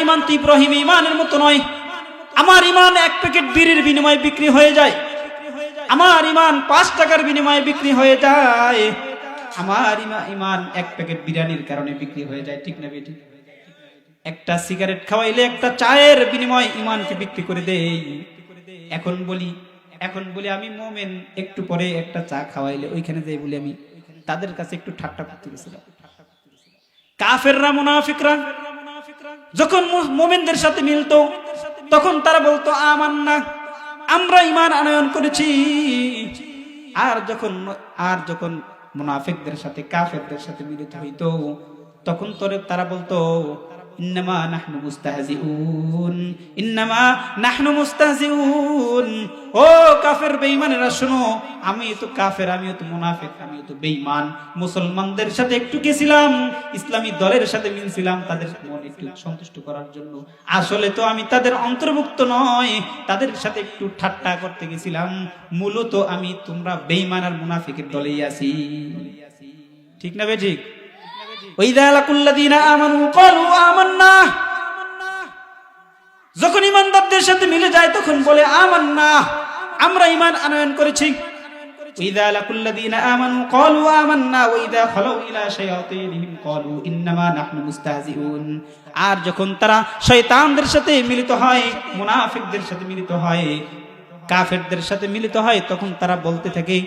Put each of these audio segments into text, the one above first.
ইমান তো ইব্রাহিমী ইমানের মতো নয়। আমার ইমান 1 প্যাকেট বিড়ির বিনিময়ে বিক্রি হয়ে যায়, আমার ইমান 5 টাকার বিনিময়ে বিক্রি হয়ে যায়, আমার ইমান 1 প্যাকেট বিরিয়ানির কারণে বিক্রি হয়ে যায়। ঠিক না বেটি? একটা সিগারেট খাওয়াইলে, একটা চায়ের বিনিময়ে ইমানকে বিক্রি করে দেই। এখন বলি আমি মোমেন, একটু পরে একটা চা খাওয়াইলে ওইখানে যাই বলি আমি তাদের কাছে একটু ঠাট্টা করতে গেছিলাম। কাফেররা, মুনাফিকরা যখন মুমিনদের সাথে মিলতো তখন তারা বলতো আমান্না, আমরা ঈমান আনয়ন করেছি। আর যখন মুনাফিকদের সাথে, কাফেরদের সাথে মিলিত হইতো তখন তারা বলতো ইন্নামা নাহনু মুস্তাহজিউন, ইন্নামা নাহনু মুস্তাহজিউন। ও কাফের বেঈমানেরা শোনো, আমি তো কাফের, আমিও তো মুনাফিক, আমিও তো বেঈমান। মুসলমানদের সাথে একটু গেছিলাম, ইসলামী দলের সাথে মিলছিলাম তাদের মন একটু সন্তুষ্ট করার জন্য। আসলে তো আমি তাদের অন্তর্ভুক্ত নয়, তাদের সাথে একটু ঠাট্টা করতে গেছিলাম। মূলত আমি তোমরা বেঈমান আর মুনাফিকের দলেই আছি। ঠিক না বে ঠিক? যখন ইমানদারদের সাথে মিলে যায় তখন বলে আমান্না, আমরা ঈমান আনয়ন করেছি। আর যখন তারা শয়তানদের সাথে মিলিত হয়, মুনাফিকদের সাথে মিলিত হয়, কাফেরদের সাথে মিলিত হয়, তখন তারা বলতে থাকে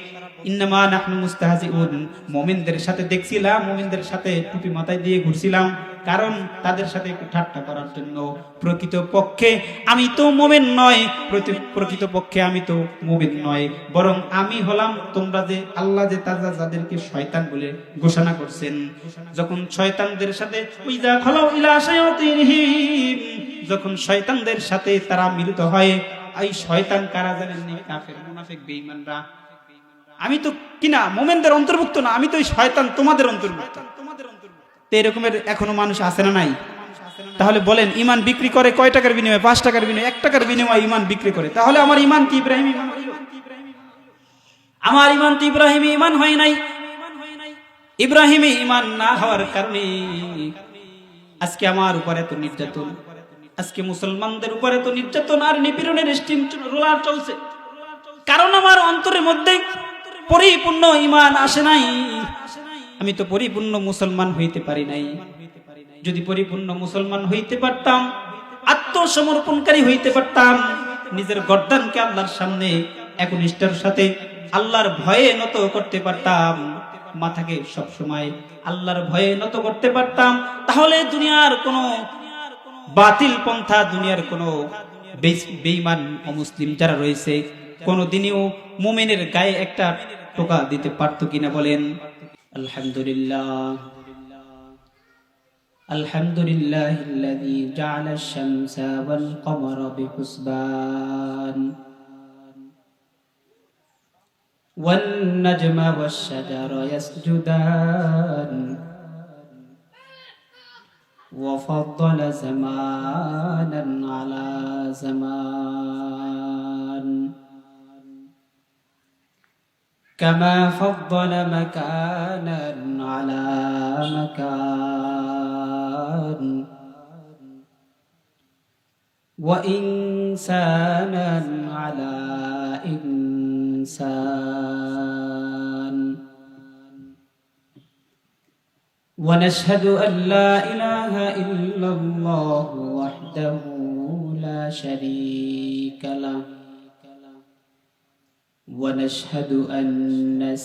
ইন্নামা নাহনু মুস্তাহজিউন। মুমিনদের সাথে দেখছিলাম, মুমিনদের সাথে টুপি মাথায় দিয়ে ঘুরছিলাম, কারণ তাদের সাথে একটু ঠাট্টা করার জন্য। প্রকৃতপক্ষে আমি তো মুমিন নয়, প্রকৃতপক্ষে আমি তো মুমিন নয়, বরং আমি হলাম তোমরা যে আল্লাহ যে যাদেরকে শয়তান বলে ঘোষণা করছেন। যখন শয়তানদের সাথে ওইদা খালাউ ইলা শায়াতিনহিম, যখন শয়তানদের সাথে তারা মিলিত হয়, এই শয়তান কারা জানেননি? কাফের, মুনাফিক, বেঈমানরা। আমি তো কিনা মুমিনদের অন্তর্ভুক্ত না, আমি তো এই শয়তান তোমাদের অন্তর্ভুক্ত। তো এরকমের এখনো মানুষ আছে না নাই? তাহলে বলেন, ঈমান বিক্রি করে কয় টাকার বিনিময়ে? 5 টাকার বিনিময়ে, 1 টাকার বিনিময়ে ঈমান বিক্রি করে। তাহলে আমার ঈমান কি ইব্রাহিমী ঈমান হইল? আমার ঈমান তো ইব্রাহিমী ঈমান হয় নাই। ইব্রাহিমী ঈমান না হওয়ার কারণে আজকে আমার উপরে তো নির্যাতন, আজকে মুসলমানদের উপরে তো নির্যাতন আর নিপীড়নের স্টিম রোলার চলছে। কারণ আমার অন্তরের মধ্যে পরিপূর্ণ ঈমান আসে নাই। আমি তো পরিপূর্ণ মুসলমান হইতে পারি নাই। যদি পরিপূর্ণ মুসলমান হইতে পারতাম, আত্মসমর্পণকারী হইতে পারতাম, নিজের গর্দানকে আল্লাহর সামনে একনিষ্ঠার সাথে আল্লাহর ভয়ে নত করতে পারতাম, মাথাকে সব সময় আল্লাহর ভয়ে নত করতে পারতাম, তাহলে দুনিয়ার কোনো বাতিল পন্থা, দুনিয়ার কোনো বেঈমান অমুসলিম যারা রয়েছে কোনদিনও মুমিনের গায়ে একটা টোকা দিতে পারতো কিনা বলেন? আলহামদুলিল্লাহ, আলহামদুলিল্লাহিল্লাযী জাআলা আশ-শামসা ওয়াল কমারা বিহুসবান ওয়ান নাজমা ওয়াশ-শাজারা ইয়াসজুদান ওয়া ফাদ্দালা জামানান আলা জামান كما فضل مكانا على مكان وإنسانا على إنسان ونشهد أن لا إله إلا الله وحده لا شريك له ونشهد أن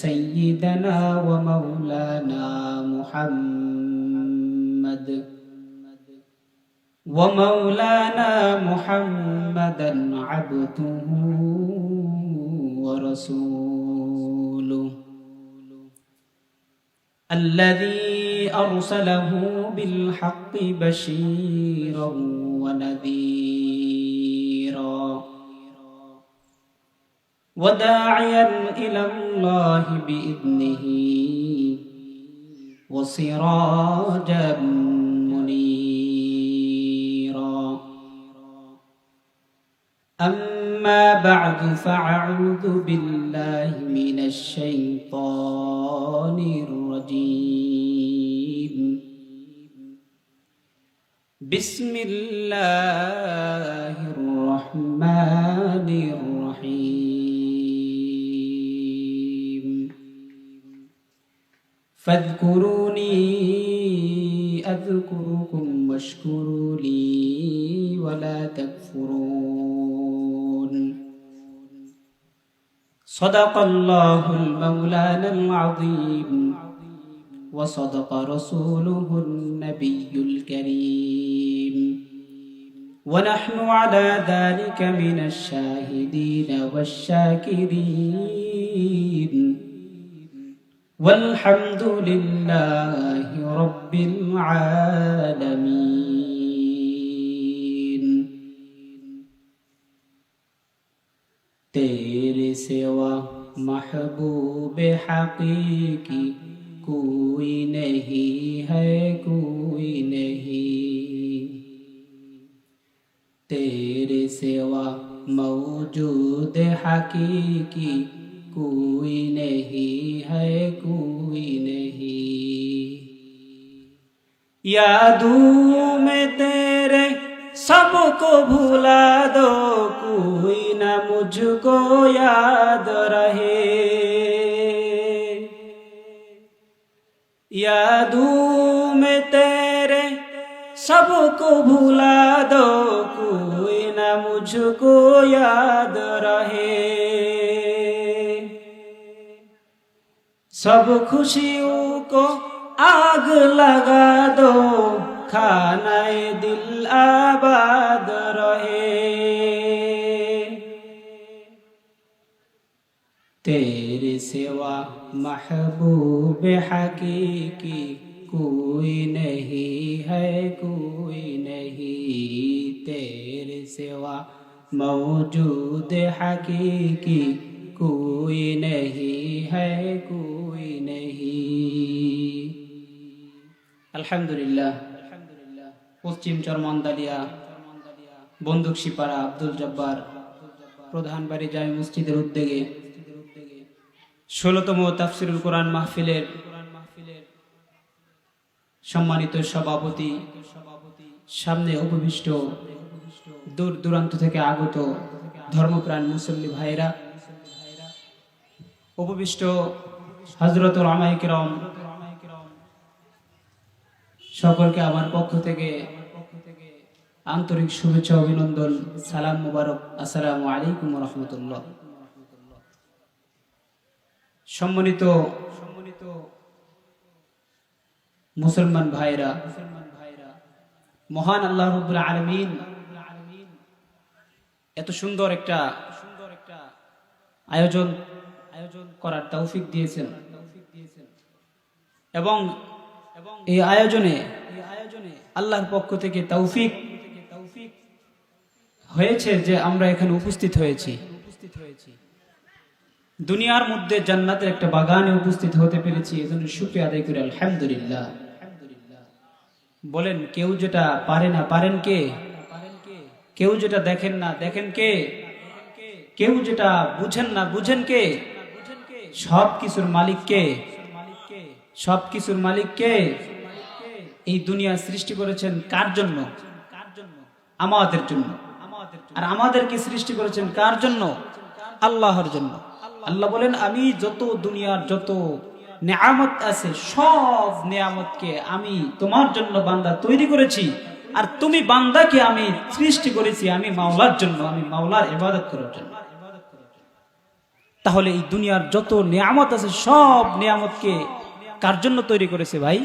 سيدنا ومولانا محمدا عبده ورسوله الذي أرسله بالحق بشيرا ونذيرا وداعيا إلى الله بإذنه وسراجا منيرا أما بعد فأعوذ بالله من الشيطان الرجيم বিসমিল্লাহির রহমানির রহিম ফাযকুরুনি আযকুরুকুম ওয়াশকুরু লি ওয়ালা তাকফুরুন সাদাকাল্লাহুল মাওলানাল আযীম وصدق رسوله النبي الكريم ونحن على ذلك من الشاهدين والشاكرين والحمد لله رب العالمين तेरे सिवा महबूब हकीकी कोई नहीं है कोई नहीं तेरे सिवा मौजूद हकीकी कोई नहीं है कोई नहीं यादों में तेरे सबको भुला दो कोई ना मुझको याद रहे यादों में तेरे सबको भुला दो कोई ना मुझको याद रहे सब खुशियों को आग लगा दो खानाए दिल आबाद रहे तेरे सिवा महबूब हकीकी कोई नहीं है कोई नहीं तेरे सिवा मौजूद हकीकी कोई नहीं है कोई नहीं अल्हम्दुलिल्लाह পশ্চিম চরমন্দালিয়া বন্দুকশিপাড়া আব্দুল জব্বার প্রধান বাড়ি জামি মসজিদের উদ্যোগে ১৬তম তাফসিরুল কোরআন মাহফিলের সম্মানিত সভাপতি সামনে উপবিষ্ট দূর দূরান্ত থেকে আগত ধর্মপ্রাণ মুসল্লি ভাইরা উপবিষ্ট হযরতুল উলামায়ে কিরাম সকলকে আমার পক্ষ থেকে আন্তরিক শুভেচ্ছা অভিনন্দন সালাম মুবারক আসসালামু আলাইকুম ওয়া রাহমাতুল্লাহ সম্মানিত মুসলমান ভাইরা মহান আল্লাহ রাব্বুল আলামিন এত সুন্দর একটা আয়োজন করার তৌফিক দিয়েছেন এবং এই আয়োজনে আল্লাহর পক্ষ থেকে তৌফিক হয়েছে যে আমরা এখানে উপস্থিত হয়েছি দুনিয়ার মধ্যে জান্নাতের একটা বাগানে উপস্থিত হতে পেরেছি এজন্য শুকরিয়া আদায় করি আলহামদুলিল্লাহ বলেন কেউ যেটা পারে না পারেন কে কেউ যেটা দেখেন না দেখেন কে কেউ যেটা বুঝেন না বুঝেন কে সব কিছুর মালিক কে সব কিছুর মালিক কে এই দুনিয়া সৃষ্টি করেছেন কার জন্য আমাদের জন্য আর আমাদেরকে সৃষ্টি করেছেন কার জন্য আল্লাহর জন্য আল্লাহ বলেন আমি যত দুনিয়ার যত নেয়ামত আছে সব নেয়ামতকে আমি তোমার জন্য বান্দা তৈরি করেছি আর তুমি বান্দাকে আমি সৃষ্টি করেছি আমি মাওলার জন্য আমি মাওলার ইবাদত করার জন্য তাহলে এই দুনিয়ার যত নেয়ামত আছে সব নেয়ামতকে কার জন্য তৈরি করেছে ভাই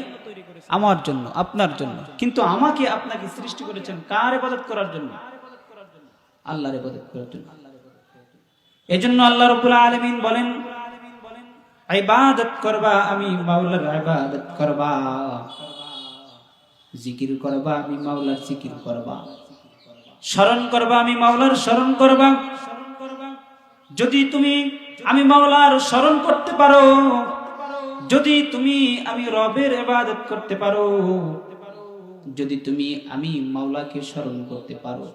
আমার জন্য আপনার জন্য কিন্তু আমাকে আপনাকে সৃষ্টি করেছেন কার ইবাদত করার জন্য আল্লাহর ইবাদত করার জন্য এজন্য আল্লাহ রাব্বুল আলামিন বলেন ইবাদত করবা আমি মাওলার ইবাদত করবা জিকির করবা আমি মাওলার জিকির করবা স্মরণ করবা আমি মাওলার স্মরণ করবা যদি তুমি আমি মাওলার স্মরণ করতে পারো যদি তুমি আমি রবের ইবাদত করতে পারো যদি তুমি আমি মাওলাকে স্মরণ করতে পারো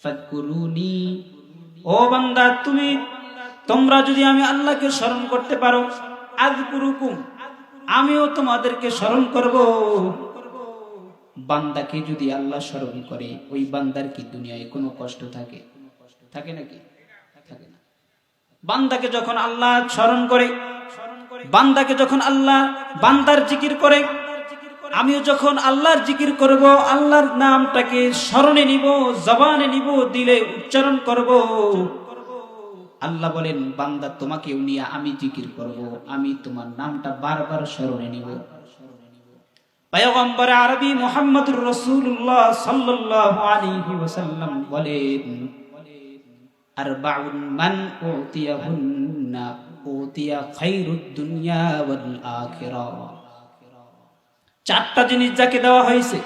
ফাযকুরুনি ও বান্দা তোমরা যদি আমি আল্লাহকে স্মরণ করতে পারো আযকুরুকুম আমিও তোমাদেরকে স্মরণ করব বান্দাকে যদি আল্লাহ স্মরণ করে, ওই বান্দার কি দুনিয়ায় কোনো কষ্ট থাকে? থাকে নাকি? থাকে না। বান্দাকে যখন আল্লাহ স্মরণ করে, বান্দাকে যখন আল্লাহ বান্দার জিকির করে, আমিও যখন আল্লাহর জিকির করব, আল্লাহর নামটাকে স্মরণে নিব, জবানে নিব, দিলে উচ্চারণ করব, আল্লাহ বলেন বান্দা তোমাকেও নিয়ে আমি জিকির করব, আমি তোমার নামটা বারবার স্মরণে নিব। পয়গম্বর আরবি মুহাম্মদুর রাসূলুল্লাহ সাল্লাল্লাহু আলাইহি ওয়াসাল্লাম বলেন, আরবাউন মান উতিয়াহুন্না উতিয়া খায়রুদ দুনিয়া ওয়াল আখিরাহ। চারটা জিনিস যাকে দেওয়া হয়েছে,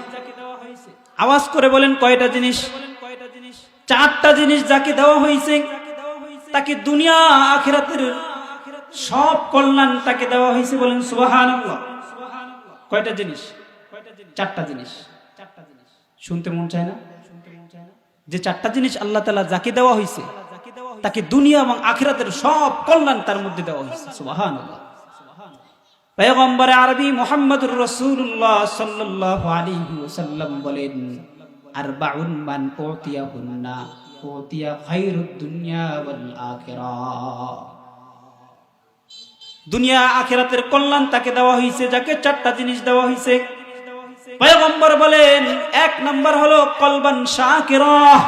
আওয়াজ করে বলেন কয়টা জিনিস? চারটা জিনিস যাকে দেওয়া হয়েছে, তাকে দুনিয়া আখিরাতের সব কল্যাণ তাকে দেওয়া হয়েছে। বলেন সুবহানাল্লাহ। কয়টা জিনিস? চারটা জিনিস। শুনতে মন চায় না? যে চারটা জিনিস আল্লাহ তাআলা যাকে দেওয়া হয়েছে, তাকে দুনিয়া এবং আখিরাতের সব কল্যাণ তার মধ্যে দেওয়া হয়েছে। সুবহানাল্লাহ। পয়গম্বর আরবি মুহাম্মদুর রাসূলুল্লাহ সাল্লাল্লাহু আলাইহি ওয়াসাল্লাম বলেন, আরবাউন মান উতিয়াহুন্না উতিয়া খায়রুদ দুনিয়া ওয়াল আখিরাহ। দুনিয়া আখিরাতের কল্যাণ তাকে দেওয়া হয়েছে, যাকে চারটা জিনিস দেওয়া হয়েছে। পয়গম্বর বলেন, এক নাম্বার হলো কলবান শাকিরাহ,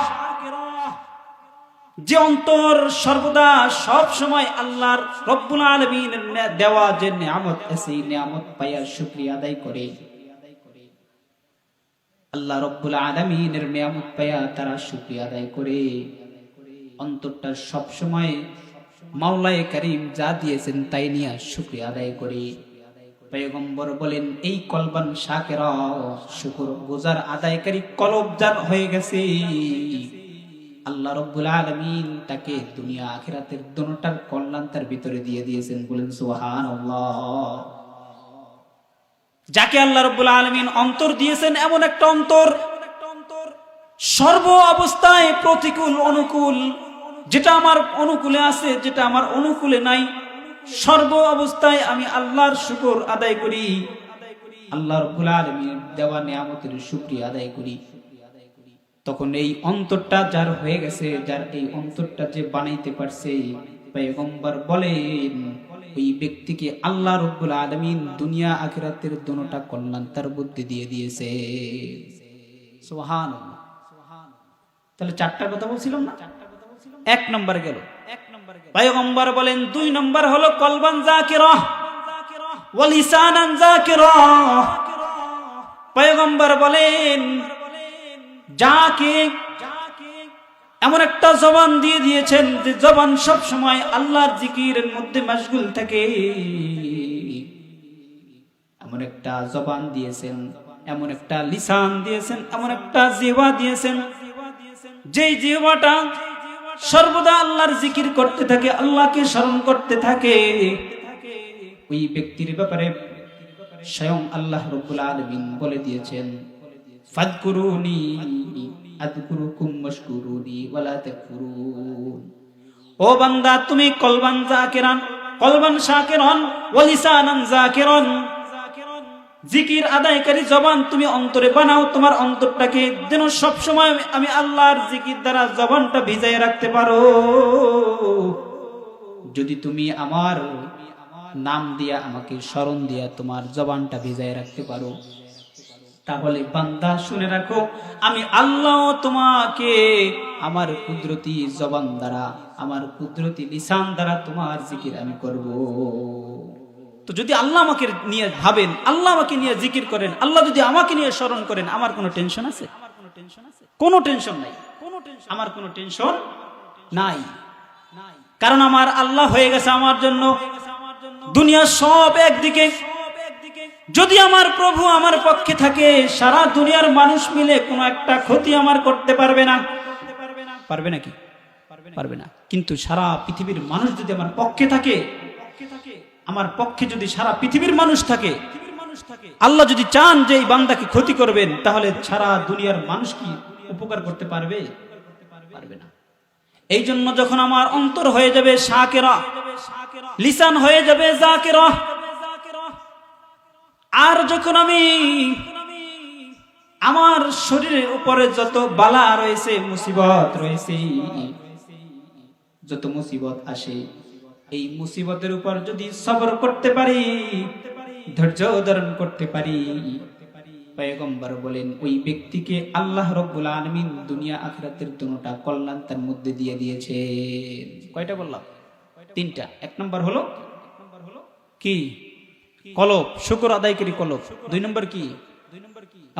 যে অন্তর সর্বদা সব সময় আল্লাহর রব্বুল আলামিনের দেওয়া যে নিয়ামত আছে, নিয়ামত পাইয়া শুকরিয়া আদায় করে। আল্লাহ রব্বুল আলামিনের নিয়ামত পাইয়া তারা শুকরিয়া আদায় করে। অন্তরটা সব সময় মাওলায়ে কারীম যা দিয়েছেন তাই নিয়ে শুকরিয়া আদায় করে। পয়গম্বর বলেন, এই কলবান শাকিরা, শুকর গুজার আদায়কারী কলব যার হয়ে গেছে, আল্লাহ রব্বুল আলামিন তাকে দুনিয়া আখিরাতের দুটোটার কল্যাণ তার ভিতরে দিয়ে দিয়েছেন। বলেন সুবহানাল্লাহ। যাকে আল্লাহ রব্বুল আলামিন অন্তর দিয়েছেন, এমন একটা অন্তর সর্ব অবস্থায় প্রতিকূল অনুকূল, যেটা আমার অনুকূলে আছে, যেটা আমার অনুকূলে নাই, সর্ব অবস্থায় আমি আল্লাহর শুকর আদায় করি, আল্লাহ রাব্বুল আলামিনের দেওয়া নিয়ামতের শুকরিয়া আদায় করি। তখন এই অন্তরটা যার হয়ে গেছে, যার এই অন্তরটা যে বানাইতে পারছে, পয়গম্বর বলেন ওই ব্যক্তিকে আল্লাহ রাব্বুল আলামিন দুনিয়া আখিরাতের দুটোটা কল্যাণ তার বুদ্ধি দিয়ে দিয়েছে। সুবহানাল্লাহ। তাহলে চারটা কথা বলছিলাম না? এক নম্বর গেল। পয়গম্বর বলেন দুই নম্বর হলো কলবান যাকিরাহ ওয়া লিসানান যাকিরাহ। পয়গম্বর বলেন যাকে এমন একটা জবান দিয়ে দিয়েছেন যে জবান সব সময় আল্লাহর জিকিরের মধ্যে মশগুল থাকে, এমন একটা জবান দিয়েছেন, এমন একটা লিসান দিয়েছেন, এমন একটা জিহ্বা দিয়েছেন, যেই জিহ্বাটা সর্বদা আল্লাহর জিকির করতে থাকে, আল্লাহকে স্মরণ করতে থাকে। ওই ব্যক্তির ব্যাপারে স্বয়ং আল্লাহ রাব্বুল আলামিন বলে দিয়েছেন, ফাযকুরুনি আযকুরুকুম ওয়াশকুরুনি ওয়ালা তাকফুরুন। ও বান্দা, তুমি কলবান যাকিরান, কলবান শাকিরান ওয়া লিসানান যাকিরান, জিকির আদায়কারী জবান তুমি অন্তরে বানাও। তোমার অন্তরটাকে যেন সব সময় আমি আল্লাহর জিকির দ্বারা জবানটা ভিজায় রাখতে পারো। যদি তুমি আমার নাম দিয়া, আমাকে স্মরণ দিয়া তোমার জবানটা ভিজায় রাখতে পারো, তাহলে বান্দা শুনে রাখো, আমি আল্লাহ তোমাকে আমার কুদরতি জবান দ্বারা, আমার কুদরতি লিসান দ্বারা তোমার জিকির আমি করব। তো যদি আল্লাহ আমাকে নিয়ে ভাবেন, আল্লাহ আমাকে নিয়ে জিকির করেন, আল্লাহ যদি আমাকে নিয়ে স্মরণ করেন, আমার কোনো টেনশন আছে? কোনো টেনশন নাই। আমার কোনো টেনশন নাই, কারণ আমার আল্লাহ হয়ে গেছে আমার জন্য দুনিয়া সব একদিকে। যদি আমার প্রভু আমার পক্ষে থাকে, সারা দুনিয়ার মানুষ মিলে কোনো একটা ক্ষতি আমার করতে পারবে না। পারবে নাকি? পারবে না। কিন্তু সারা পৃথিবীর মানুষ যদি আমার পক্ষে থাকে, আমার পক্ষে যদি সারা পৃথিবীর মানুষ থাকে, আল্লাহ যদি চান যে এই বান্দাকে ক্ষতি করবেন, তাহলে সারা দুনিয়ার মানুষ কি উপকার করতে পারবে? পারবে না। এই জন্য যখন আমার অন্তর হয়ে যাবে শাকিরা, লিসান হয়ে যাবে যাকিরা, আর যখন আমি আমার শরীরের উপরে যত বালা রয়েছে, মুসিবত রয়েছে, যত মুসিবত আসে, এই মুসিবতের উপর যদি সবর করতে পারি, ধৈর্য ধারণ করতে পারি, পয়গম্বর বলেন ওই ব্যক্তিকে আল্লাহ রাব্বুল আলামিন দুনিয়া আখিরাতের দুটোটা কল্যাণ তার মধ্যে দিয়ে দিয়েছেন। কয়টা বললাম? তিনটা। এক নম্বর হলো কি? কলব, শুকর আদায়কারী কলব। দুই নম্বর কি?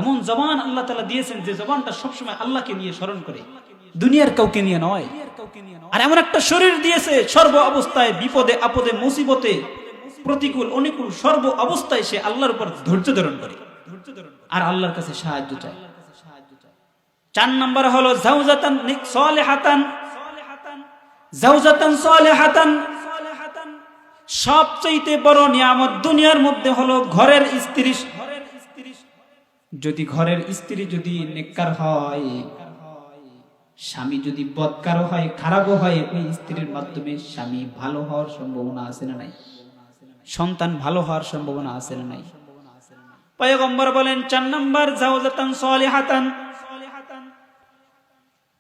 এমন জবান আল্লাহ তাআলা দিয়েছেন যে জবানটা সবসময় আল্লাহকে নিয়ে স্মরণ করে, দুনিয়ার কাউকে নিয়ে নয়। আর এমন একটা শরীর দিয়েছে, সর্ব অবস্থায়, বিপদে আপদে, মুসিবতে, প্রতিকূল অনুকূল সর্ব অবস্থায় সে আল্লাহর উপর ধৈর্য ধারণ করে আর আল্লাহর কাছে সাহায্য চায়। 4 নম্বর হলো জাওজাতান সালিহাতান। জাওজাতান সালিহাতান, সবচেয়ে বড় নিয়ামত দুনিয়ার মধ্যে হলো ঘরের স্ত্রী। যদি ঘরের স্ত্রী যদি নেককার হয়, স্বামী যদি বদকার হয়, খারাপও হয়, ওই স্ত্রীর মাধ্যমে স্বামী ভালো হওয়ার সম্ভাবনা আছে না নাই? সন্তান ভালো হওয়ার সম্ভাবনা আছে না নাই? পয়গম্বর বলেন 4 নম্বর জাওজাতান সালিহাতান,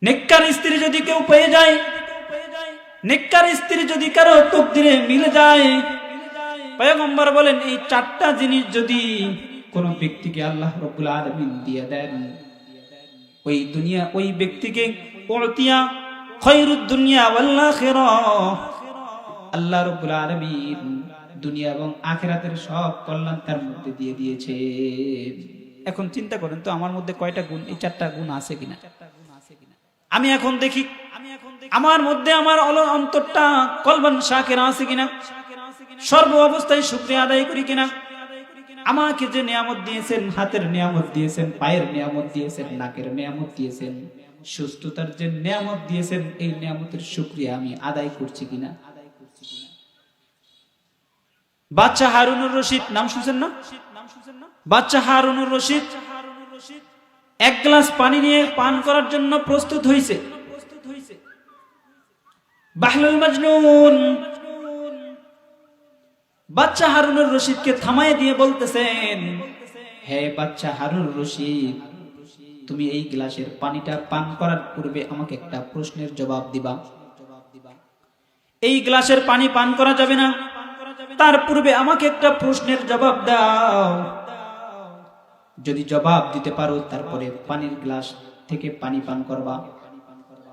নেককার স্ত্রী যদি কেউ পেয়ে যায়, নেককার স্ত্রী যদি কারো তকদিরে মিলে যায়, পয়গম্বর বলেন এই 4টা জিনিস যদি কোন ব্যক্তিকে আল্লাহ রাব্বুল আলামিন দিয়ে দেন, ওই দুনিয়া ওই ব্যক্তিকে উতিয়া খায়রুদ দুনিয়া ওয়াল আখিরাহ, আল্লাহ রাব্বুল আলামিন দুনিয়া এবং আখিরাতের সব কল্যাণ তার মধ্যে দিয়ে দিয়েছে। এখন চিন্তা করেন তো আমার মধ্যে কয়টা গুণ, এই 4টা গুণ আছে কিনা? আমি এখন দেখি আমার মধ্যে আমার অন্তরটা কলবান শাকির আছে কিনা, সর্ব অবস্থায় শুকরিয়া আদায় করি কিনা। আমাকে যে নিয়ামত দিয়েছেন, হাতের নিয়ামত দিয়েছেন, পায়ের নিয়ামত দিয়েছেন, নাকের নিয়ামত দিয়েছেন, সুস্থতার যে নিয়ামত দিয়েছেন, এই নিয়ামতের শুকরিয়া আমি আদায় করছি কিনা। বাদশা হারুনুর রশিদ নাম শুনছেন না? বাদশা হারুনুর রশিদ 1 গ্লাস পানি নিয়ে পান করার জন্য প্রস্তুত হয়েছে। বাহলুল মাজনুন বাদশা হারুনুর রশিদকে থামায় দিয়ে বলতেছেন, হে বাদশা হারুনুর রশিদ, তুমি এই গ্লাসের পানিটা পান করার পূর্বে আমাকে একটা প্রশ্নের জবাব দিবা। এই গ্লাসের পানি পান করা যাবে না, তার পূর্বে আমাকে একটা প্রশ্নের জবাব দাও। যদি জবাব দিতে পারো তারপরে পানির গ্লাস থেকে পানি পান করবা।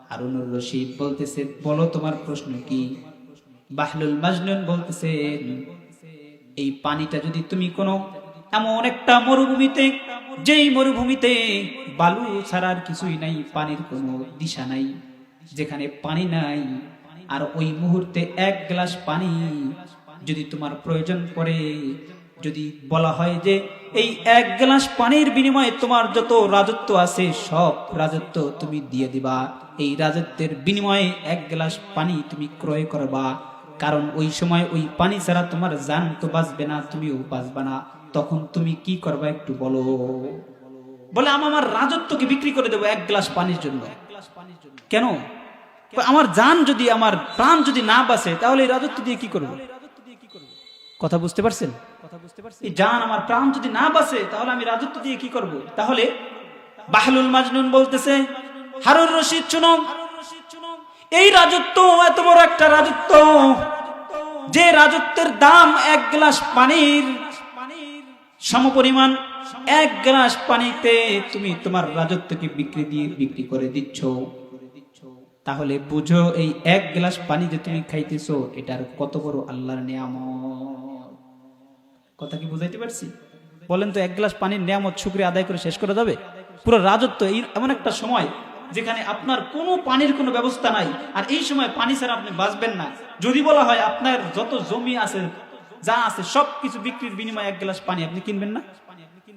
হারুনুর রশিদ বলতেছে, বলো তোমার প্রশ্ন কি? বাহলুল মাজনুন বলতেছেন, এই পানিটা যদি তুমি কোনো এমন একটা মরুভূমিতে, যেই মরুভূমিতে বালু ছাড়ার কিছুই নাই, পানির কোনো দিশা নাই, যেখানে পানি নাই, আর ওই মুহূর্তে 1 গ্লাস পানি যদি তোমার প্রয়োজন পড়ে, যদি বলা হয় যে এই 1 গ্লাস পানির বিনিময়ে তোমার যত রাজত্ব আছে সব রাজত্ব তুমি দিয়ে দিবা, এই রাজত্বের বিনিময়ে 1 গ্লাস পানি তুমি ক্রয় করবা, কারণ ওই সময় ওই পানি ছাড়া তোমার জান তো বাঁচবে না, তুমিও বাঁচবে না, তখন তুমি কি করবা একটু বলো। বলে আমি আমার রাজত্বকে বিক্রি করে দেবো 1 গ্লাস পানির জন্য। কেন? আমার জান যদি, আমার প্রাণ যদি না বাঁচে, তাহলে এই রাজত্ব দিয়ে কি করবো? কথা বুঝতে পারছেন? এই জান আমার প্রাণ যদি না বাঁচে, তাহলে আমি রাজত্ব দিয়ে কি করব? তাহলে বাহলুল মাজনুন বলতেছে, হারুন রশিদ শুনো, এই রাজত্ব এত বড় একটা রাজত্ব, যে রাজত্বের দাম 1 গ্লাস পানির সমপরিমাণ। 1 গ্লাস পানিতে তুমি তোমার রাজত্বকে বিক্রি করে দিচ্ছ, তাহলে বুঝো এই 1 গ্লাস পানি যে তুমি খাইতেছো, এটার কত বড় আল্লাহর নিয়ামত। কথা কি বুঝাইতে পারছি? বলেন তো 1 গ্লাস পানির নিয়ামত শুকরিয়া আদায় করে শেষ করা যাবে? পুরো রাজত্ব এই এমন একটা সময় যেখানে আপনার কোনো পানির কোনো ব্যবস্থা নাই, আর এই সময় পানি ছাড়া আপনি বাঁচবেন না। যদি বলা হয় আপনার যত জমি আছে, যা আছে সবকিছু বিক্রির বিনিময়ে 1 গ্লাস পানি আপনি কিনবেন না?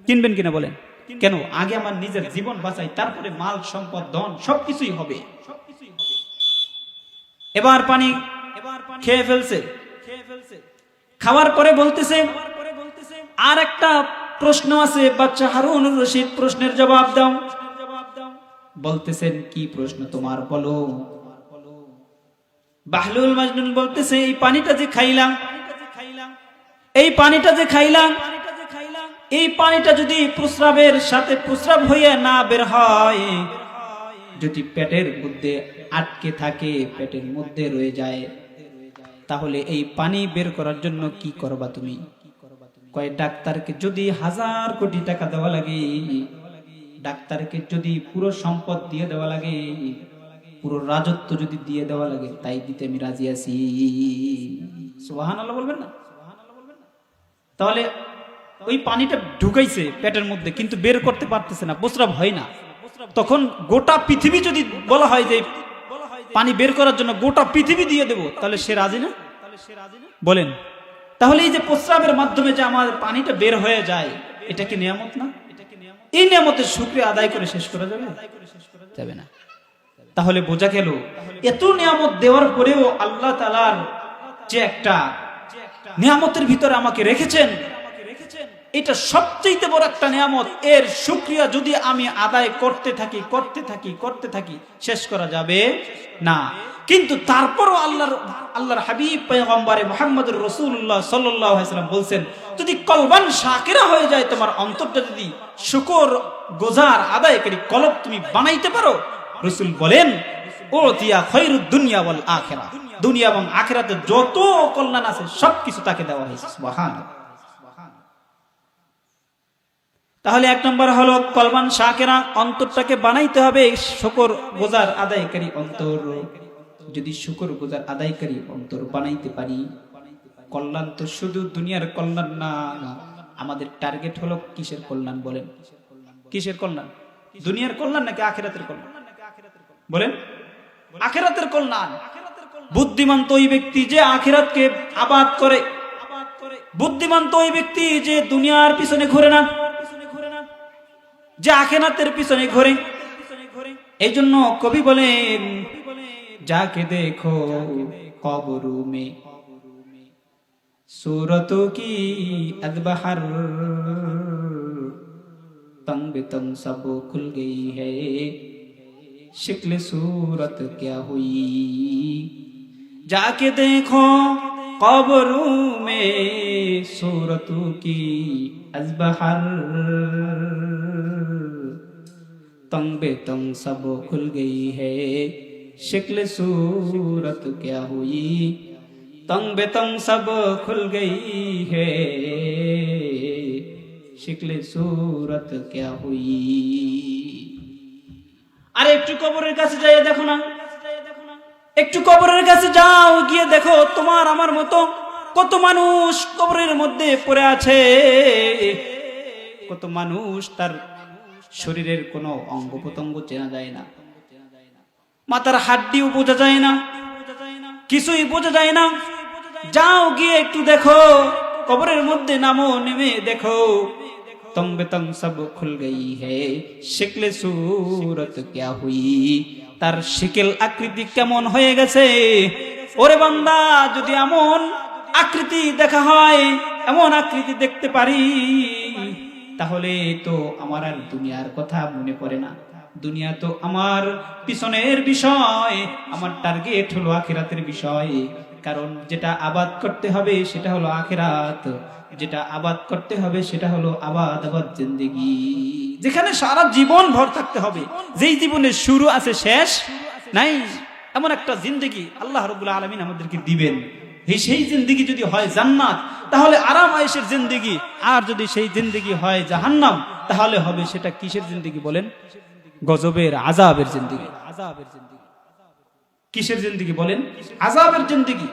কিনবেন কিনা বলেন? কেন? আগে আমার নিজের জীবন বাঁচাই, তারপরে মাল সম্পদ ধন সবকিছুই হবে। এবার পানি খেয়ে ফেলছে, খাওয়ার পরে বলতেছে আর একটা প্রশ্ন আছে, বাদশা হারুনুর রশিদ প্রশ্নের জবাব দাও। বলতেছেন, কি প্রশ্ন তোমার, বলো। বাহলুল মাজনুন বলতেছে, এই পানিটা যে খাইলাম, এই পানিটা যে খাইলাম, এই পানিটা যদি প্রস্রাবের সাথে প্রস্রাব হয়ে না বের হয়, যদি পেটের মধ্যে আটকে থাকে, পেটের মধ্যে রয়ে যায়, তাহলে এই পানি বের করার জন্য কি করবা তুমি? কয় ডাক্তারকে যদি 1000 কোটি টাকা দেওয়া লাগে, ডাক্তারকে যদি পুরো সম্পদ দিয়ে দেওয়া লাগে, পুরো রাজত্ব যদি দিয়ে দেওয়া লাগে, তাই দিতে আমি রাজি আছি। সুবহানাল্লাহ বলবেন না? তাহলে ওই পানিটা ঢুকাইছে পেটের মধ্যে, কিন্তু বের করতে পারতেছে না, প্রস্রাব হয় না। তখন গোটা পৃথিবী যদি বলা হয় যে পানি বের করার জন্য গোটা পৃথিবী দিয়ে দেব, তাহলে সে রাজি না? বলেন। তাহলে এই যে প্রস্রাবের মাধ্যমে যে আমার পানিটা বের হয়ে যায়, এটা কি নিয়ামত না? এই নিয়ামতের শুকরিয়া আদায় করে শেষ করা যাবে? যাবে না। তাহলে বোঝা গেল এত নিয়ামত দেওয়ার পরেও আল্লাহ তাআলার যে একটা নিয়ামতের ভিতরে আমাকে রেখেছেন, এটা সবচেয়ে বড় একটা নিয়ামত। এর শুকরিয়া যদি আমি আদায় করতে থাকি শেষ করা যাবে না। কিন্তু তারপরও আল্লাহর হাবিব পয়গম্বরে মুহাম্মদুর রাসূলুল্লাহ সাল্লাল্লাহু আলাইহি ওয়াসাল্লাম বলছেন, যদি কলবান শাকিরা হয়ে যায়, তোমার অন্তরটা যদি শুকর গুজার আদায়কারী কলব তুমি বানাইতে পারো, রাসূল বলেন উতিয়া খায়রুদ দুনিয়া ওয়াল আখিরাহ, দুনিয়া এবং আখিরাতে যত কল্যাণ আছে সবকিছু তাকে দেওয়া হয়েছে। সুবহানাল্লাহ। তাহলে এক নম্বর হলো কলবান শাকিরা, অন্তরটাকে বানাইতে হবে শুকর গুজার আদায়কারী অন্তর। যদি শুকর গুজার আদায়কারী অন্তর বানাইতে পারি, কল্যাণ তো শুধু দুনিয়ার কল্যাণ না, আমাদের টার্গেট হলো কিসের কল্যাণ? বলেন, কিসের কল্যাণ? দুনিয়ার কল্যাণ নাকি আখিরাতের কল্যাণ? বলেন, আখিরাতের কল্যাণ। বুদ্ধিমান তো ওই ব্যক্তি যে আখিরাতকে আবাদ করে, বুদ্ধিমান তো ওই ব্যক্তি যে দুনিয়ার পিছনে ঘুরে না, যে আখিরাতের পিছনে ঘুরে। এই জন্য কবি বলেন, যাকে দেখো কবরু মে सूरतों की अदबहर तंग बेतंग सब खुल गई है, शिक्ल सूरत क्या हुई। जाके देखो कब्रों में सूरतों की अदबहर तंग बेतंग सब खुल गई है, शिक्ल सूरत क्या हुई। तंग बेतंग सब खुल गई है, शिकले सूरत क्या हुई। আরে একটু কবরের কাছে যাই দেখো না, একটু কবরের কাছে যাও, গিয়ে দেখো তোমার আমার মতো কত মানুষ কবরের মধ্যে পড়ে আছে, কত মানুষ তার শরীরের কোনো অঙ্গ প্রত্যঙ্গ চেনা যায় না, মাথার হাড্ডিও বোঝা যায় না, কিছুই বোঝা যায় না। যাও গিয়ে একটু দেখো, কবরের মধ্যে নামো, নেমে দেখো, তং বেতং সব খুল গই হে, শিকলে সুরত ক্যা হুই। তার শিকেল আকৃতি কেমন হয়ে গেছে। ওরে বান্দা, যদি এমন আকৃতি দেখা হয়, এমন আকৃতি দেখতে পারি, তাহলে তো আমার আর দুনিয়ার কথা মনে পড়ে না। দুনিয়া তো আমার পিছনের বিষয়, আমার টার্গেট হলো আখিরাতের বিষয়। কারণ যেটা আবাদ করতে হবে সেটা হলো আখিরাত, যেটা আবাদ করতে হবে সেটা হলো আবাদ জিন্দেগি, যেখানে সারা জীবন ভর থাকতে হবে, যেই জীবনের শুরু আছে শেষ নাই, এমন একটা জিন্দেগি আল্লাহ রাব্বুল আলামিন আমাদেরকে দিবেন। সেই জিন্দেগি যদি হয় জান্নাত, তাহলে আরাম আয়েশের জিন্দেগি। আর যদি সেই জিন্দেগি হয় জাহান্নাম, তাহলে হবে সেটা কিসের জিন্দেগি? বলেন, গজবের আযাবের জিন্দেগি। আযাবের জিন্দেগি কিসের জিন্দেগি? বলেন, আযাবের জিন্দেগি।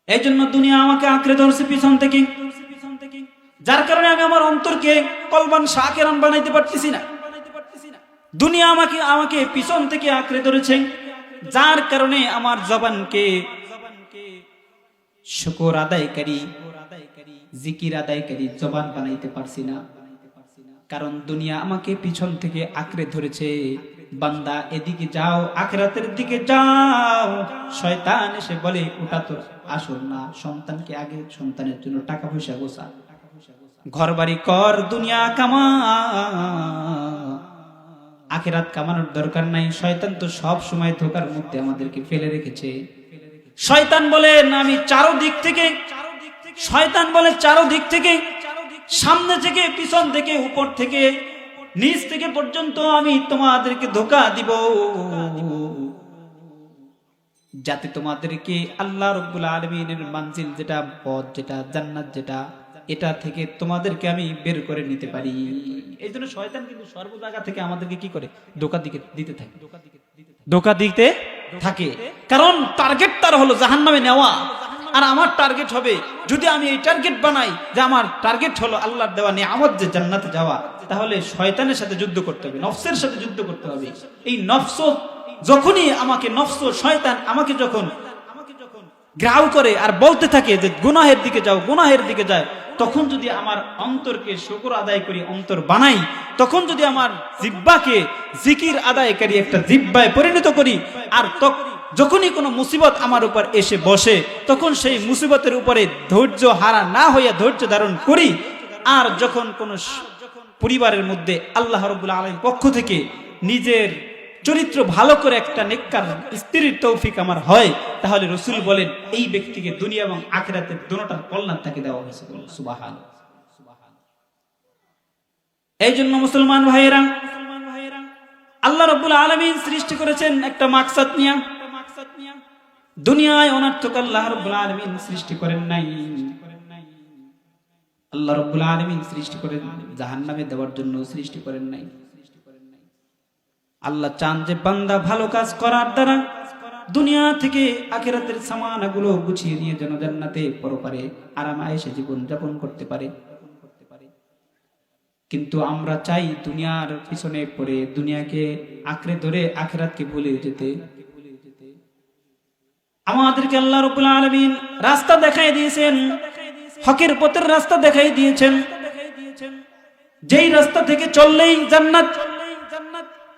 এই জন্য দুনিয়া আমাকে আঁকড়ে ধরছে পিছন থেকে, যার কারণে আমি আমার অন্তরকে কলবান শাকিরান বানাইতে পারতেছি না। দুনিয়া আমাকে পিছন থেকে আঁকড়ে ধরেছে, যার কারণে আমার জবানকে শুকর আদায়কারী, জিকির আদায়কারী জবান বানাইতে পারছি না। কারণ দুনিয়া আমাকে পিছন থেকে আঁকড়ে ধরেছে। বান্দা এদিকে যাও, আখিরাতের দিকে যাও। শয়তান এসে বলে, ওটা তো আসল না, সন্তানকে আগে, সন্তানের জন্য টাকা পয়সা গোছা, ঘর বাড়ি কর, দুনিয়া কামা, আখিরাত কামানোর দরকার নাই। শয়তান তো সব সময় ধোকার মধ্যে আমাদেরকে ফেলে রেখেছে। শয়তান বলে আমি চারদিক থেকে, শয়তান বলে চারদিক থেকে সামনে থেকে, পিছন থেকে, উপর থেকে, নিচ থেকে পর্যন্ত আমি তোমাদেরকে ধোঁকা দিব, যাতে তোমাদেরকে আল্লাহ রাব্বুল আলামিনের মানজিল যেটা, পথ যেটা, জান্নাত যেটা, এটা থেকে তোমাদেরকে আমি বের করে নিতে পারি। এই জন্য শয়তান কিন্তু সর্ব জায়গা থেকে আমাদেরকে কি করে, ধোঁকা দিতে থাকে, ধোঁকা দিতে থাকে। কারণ টার্গেট তার হলো জাহান্নামে নেওয়া, আর আমার টার্গেট হবে, যদি আমি এই টার্গেট বানাই যে আমার টার্গেট হলো আল্লাহর দেওয়া নিয়ামত যে জান্নাতে যাওয়া, তাহলে শয়তানের সাথে যুদ্ধ করতে হবে, নফসের সাথে যুদ্ধ করতে হবে। এই নফস যখনই আমাকে, নফস শয়তান আমাকে যখন গ্রাউ করে আর বলতে থাকে যে গুনাহের দিকে যাও, গুনাহের দিকে যায়, তখন যদি আমার অন্তরকে শুকর আদায় করি, অন্তর বানাই, তখন যদি আমার জিহ্বাকে জিকির আদায়কারী একটা জিহ্বায় পরিণত করি, আর যখনই কোনো মুসিবত আমার উপর এসে বসে, তখন সেই মুসিবতের উপরে ধৈর্য হারা না হইয়া ধৈর্য ধারণ করি। আর যখন কোন পরিবারের মধ্যে আল্লাহ রাব্বুল আলামিনের পক্ষ থেকে নিজের চরিত্র ভালো করে একটা নেককার স্ত্রীর তৌফিক আমার হয়, তাহলে রাসূল বলেন এই ব্যক্তিকে দুনিয়া এবং আখিরাতের দুটোটার কল্যাণ তাকে দেওয়া হয়েছে। সুবহানাল্লাহ। এই জন্য মুসলমান ভাইয়েরা, আল্লাহ রাব্বুল আলামিন সৃষ্টি করেছেন একটা মাকসাদ নিয়ে। দুনিয়ায় অনর্থক আল্লাহ রাব্বুল আলামিন সৃষ্টি করেন নাই। আল্লাহ রাব্বুল আলামিন সৃষ্টি করেন জাহান্নামে দেওয়ার জন্য, সৃষ্টি করেন নাই। আল্লাহ চান যে বান্দা ভালো কাজ করার দ্বারা দুনিয়া থেকে আখিরাতের সামানাগুলো গুছিয়ে নিয়ে যেন জান্নাতে পরপারে আরামে আয়েশে জীবন যাপন করতে পারে। কিন্তু আমরা চাই দুনিয়ার পিছনে পড়ে, দুনিয়াকে আঁকড়ে ধরে আখিরাতকে ভুলে যেতে। আমাদেরকে আল্লাহ রাব্বুল আলামিন রাস্তা দেখাই দিয়েছেন, হকের পথের রাস্তা দেখাই দিয়েছেন, যেই রাস্তা থেকে চললেই জান্নাত।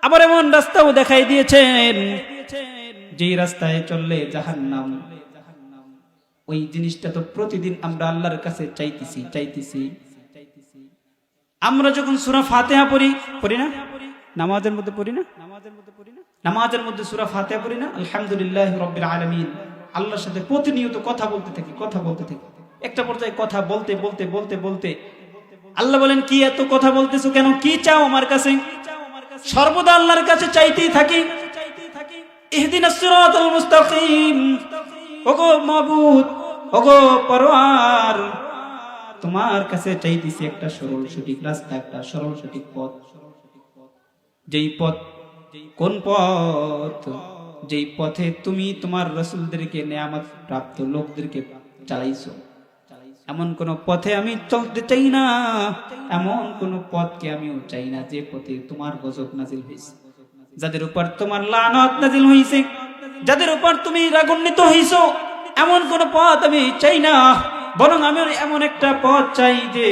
আবার এমন রাস্তাও দেখাই দিয়েছেন যেই রাস্তায় চললে জাহান্নাম। ওই জিনিসটা তো প্রতিদিন আমরা আল্লাহর কাছে চাইতেছি। আমরা যখন সূরা ফাতিহা পড়ি না, নামাজের মধ্যে পড়ি না, নামাজের মধ্যে সূরা ফাতিহা পড়ি না, আলহামদুলিল্লাহি রাব্বিল আলামিন, আল্লাহর সাথে প্রতিনিয়ত কথা বলতে থাকি। একটা পর্যায়ে কথা বলতে আল্লাহ বলেন, কি এত কথা বলতেছো কেন, কি চাও আমার কাছে? সর্বদা আল্লাহর কাছে চাইতেই থাকি। ইহদিনাস সিরাতাল মুস্তাকিম, ওগো মাবুদ, ওগো পরওয়ার, তোমার কাছে চাইতেছি একটা সরল সঠিক রাস্তা, একটা সরল সঠিক পথ। যেই পথ, কোন পথ? যেই পথে তুমি তোমার রাসূলদেরকে, নেয়ামত প্রাপ্ত লোকদেরকে চালাইছো। এমন কোন পথে আমি চলতে চাই না, এমন কোন পথকে আমিও চাই না যে পথে তোমার গজব নাজিল হয়েছে, যাদের উপর তোমার লানত নাজিল হয়েছে, যাদের উপর তুমি রাগান্বিত হইছো, এমন কোন পথ আমি চাই না। বরং আমি এমন একটা পথ চাই যে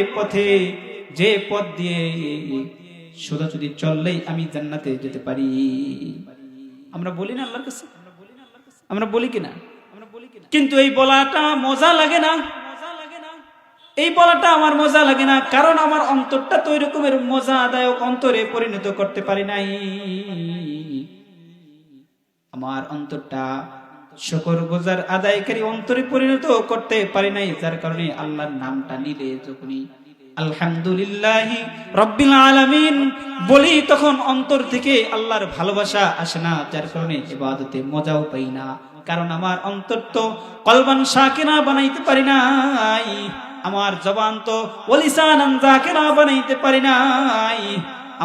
পথ দিয়ে সোজাসুজি চললেই আমি জান্নাতে যেতে পারি। আমরা বলি না আল্লাহর কাছে, আমরা বলি কিনা? কিন্তু এই বলাটা মজা লাগে না, এই বলাটা আমার মজা লাগে না, কারণ আমার অন্তরটা তো ওই রকমের মজাদায়ক অন্তরে পরিণত করতে পারি নাই। আমার অন্তরটা শুকরগুজার আদায়কারী অন্তরে পরিণত করতে পারি নাই, যার কারণে আল্লাহর নামটা নিলে যখনই আলহামদুলিল্লাহি রাব্বিল আলামিন বলি, তখন অন্তর থেকে আল্লাহর ভালোবাসা আসে না, যার কারণে ইবাদতে মজাও পাই না। কারণ আমার অন্তর তো কলবান শাকিরা বানাইতে পারি নাই, আমার জবান তো ওয়ালিসানান যাকিরা বানাইতে পারি নাই,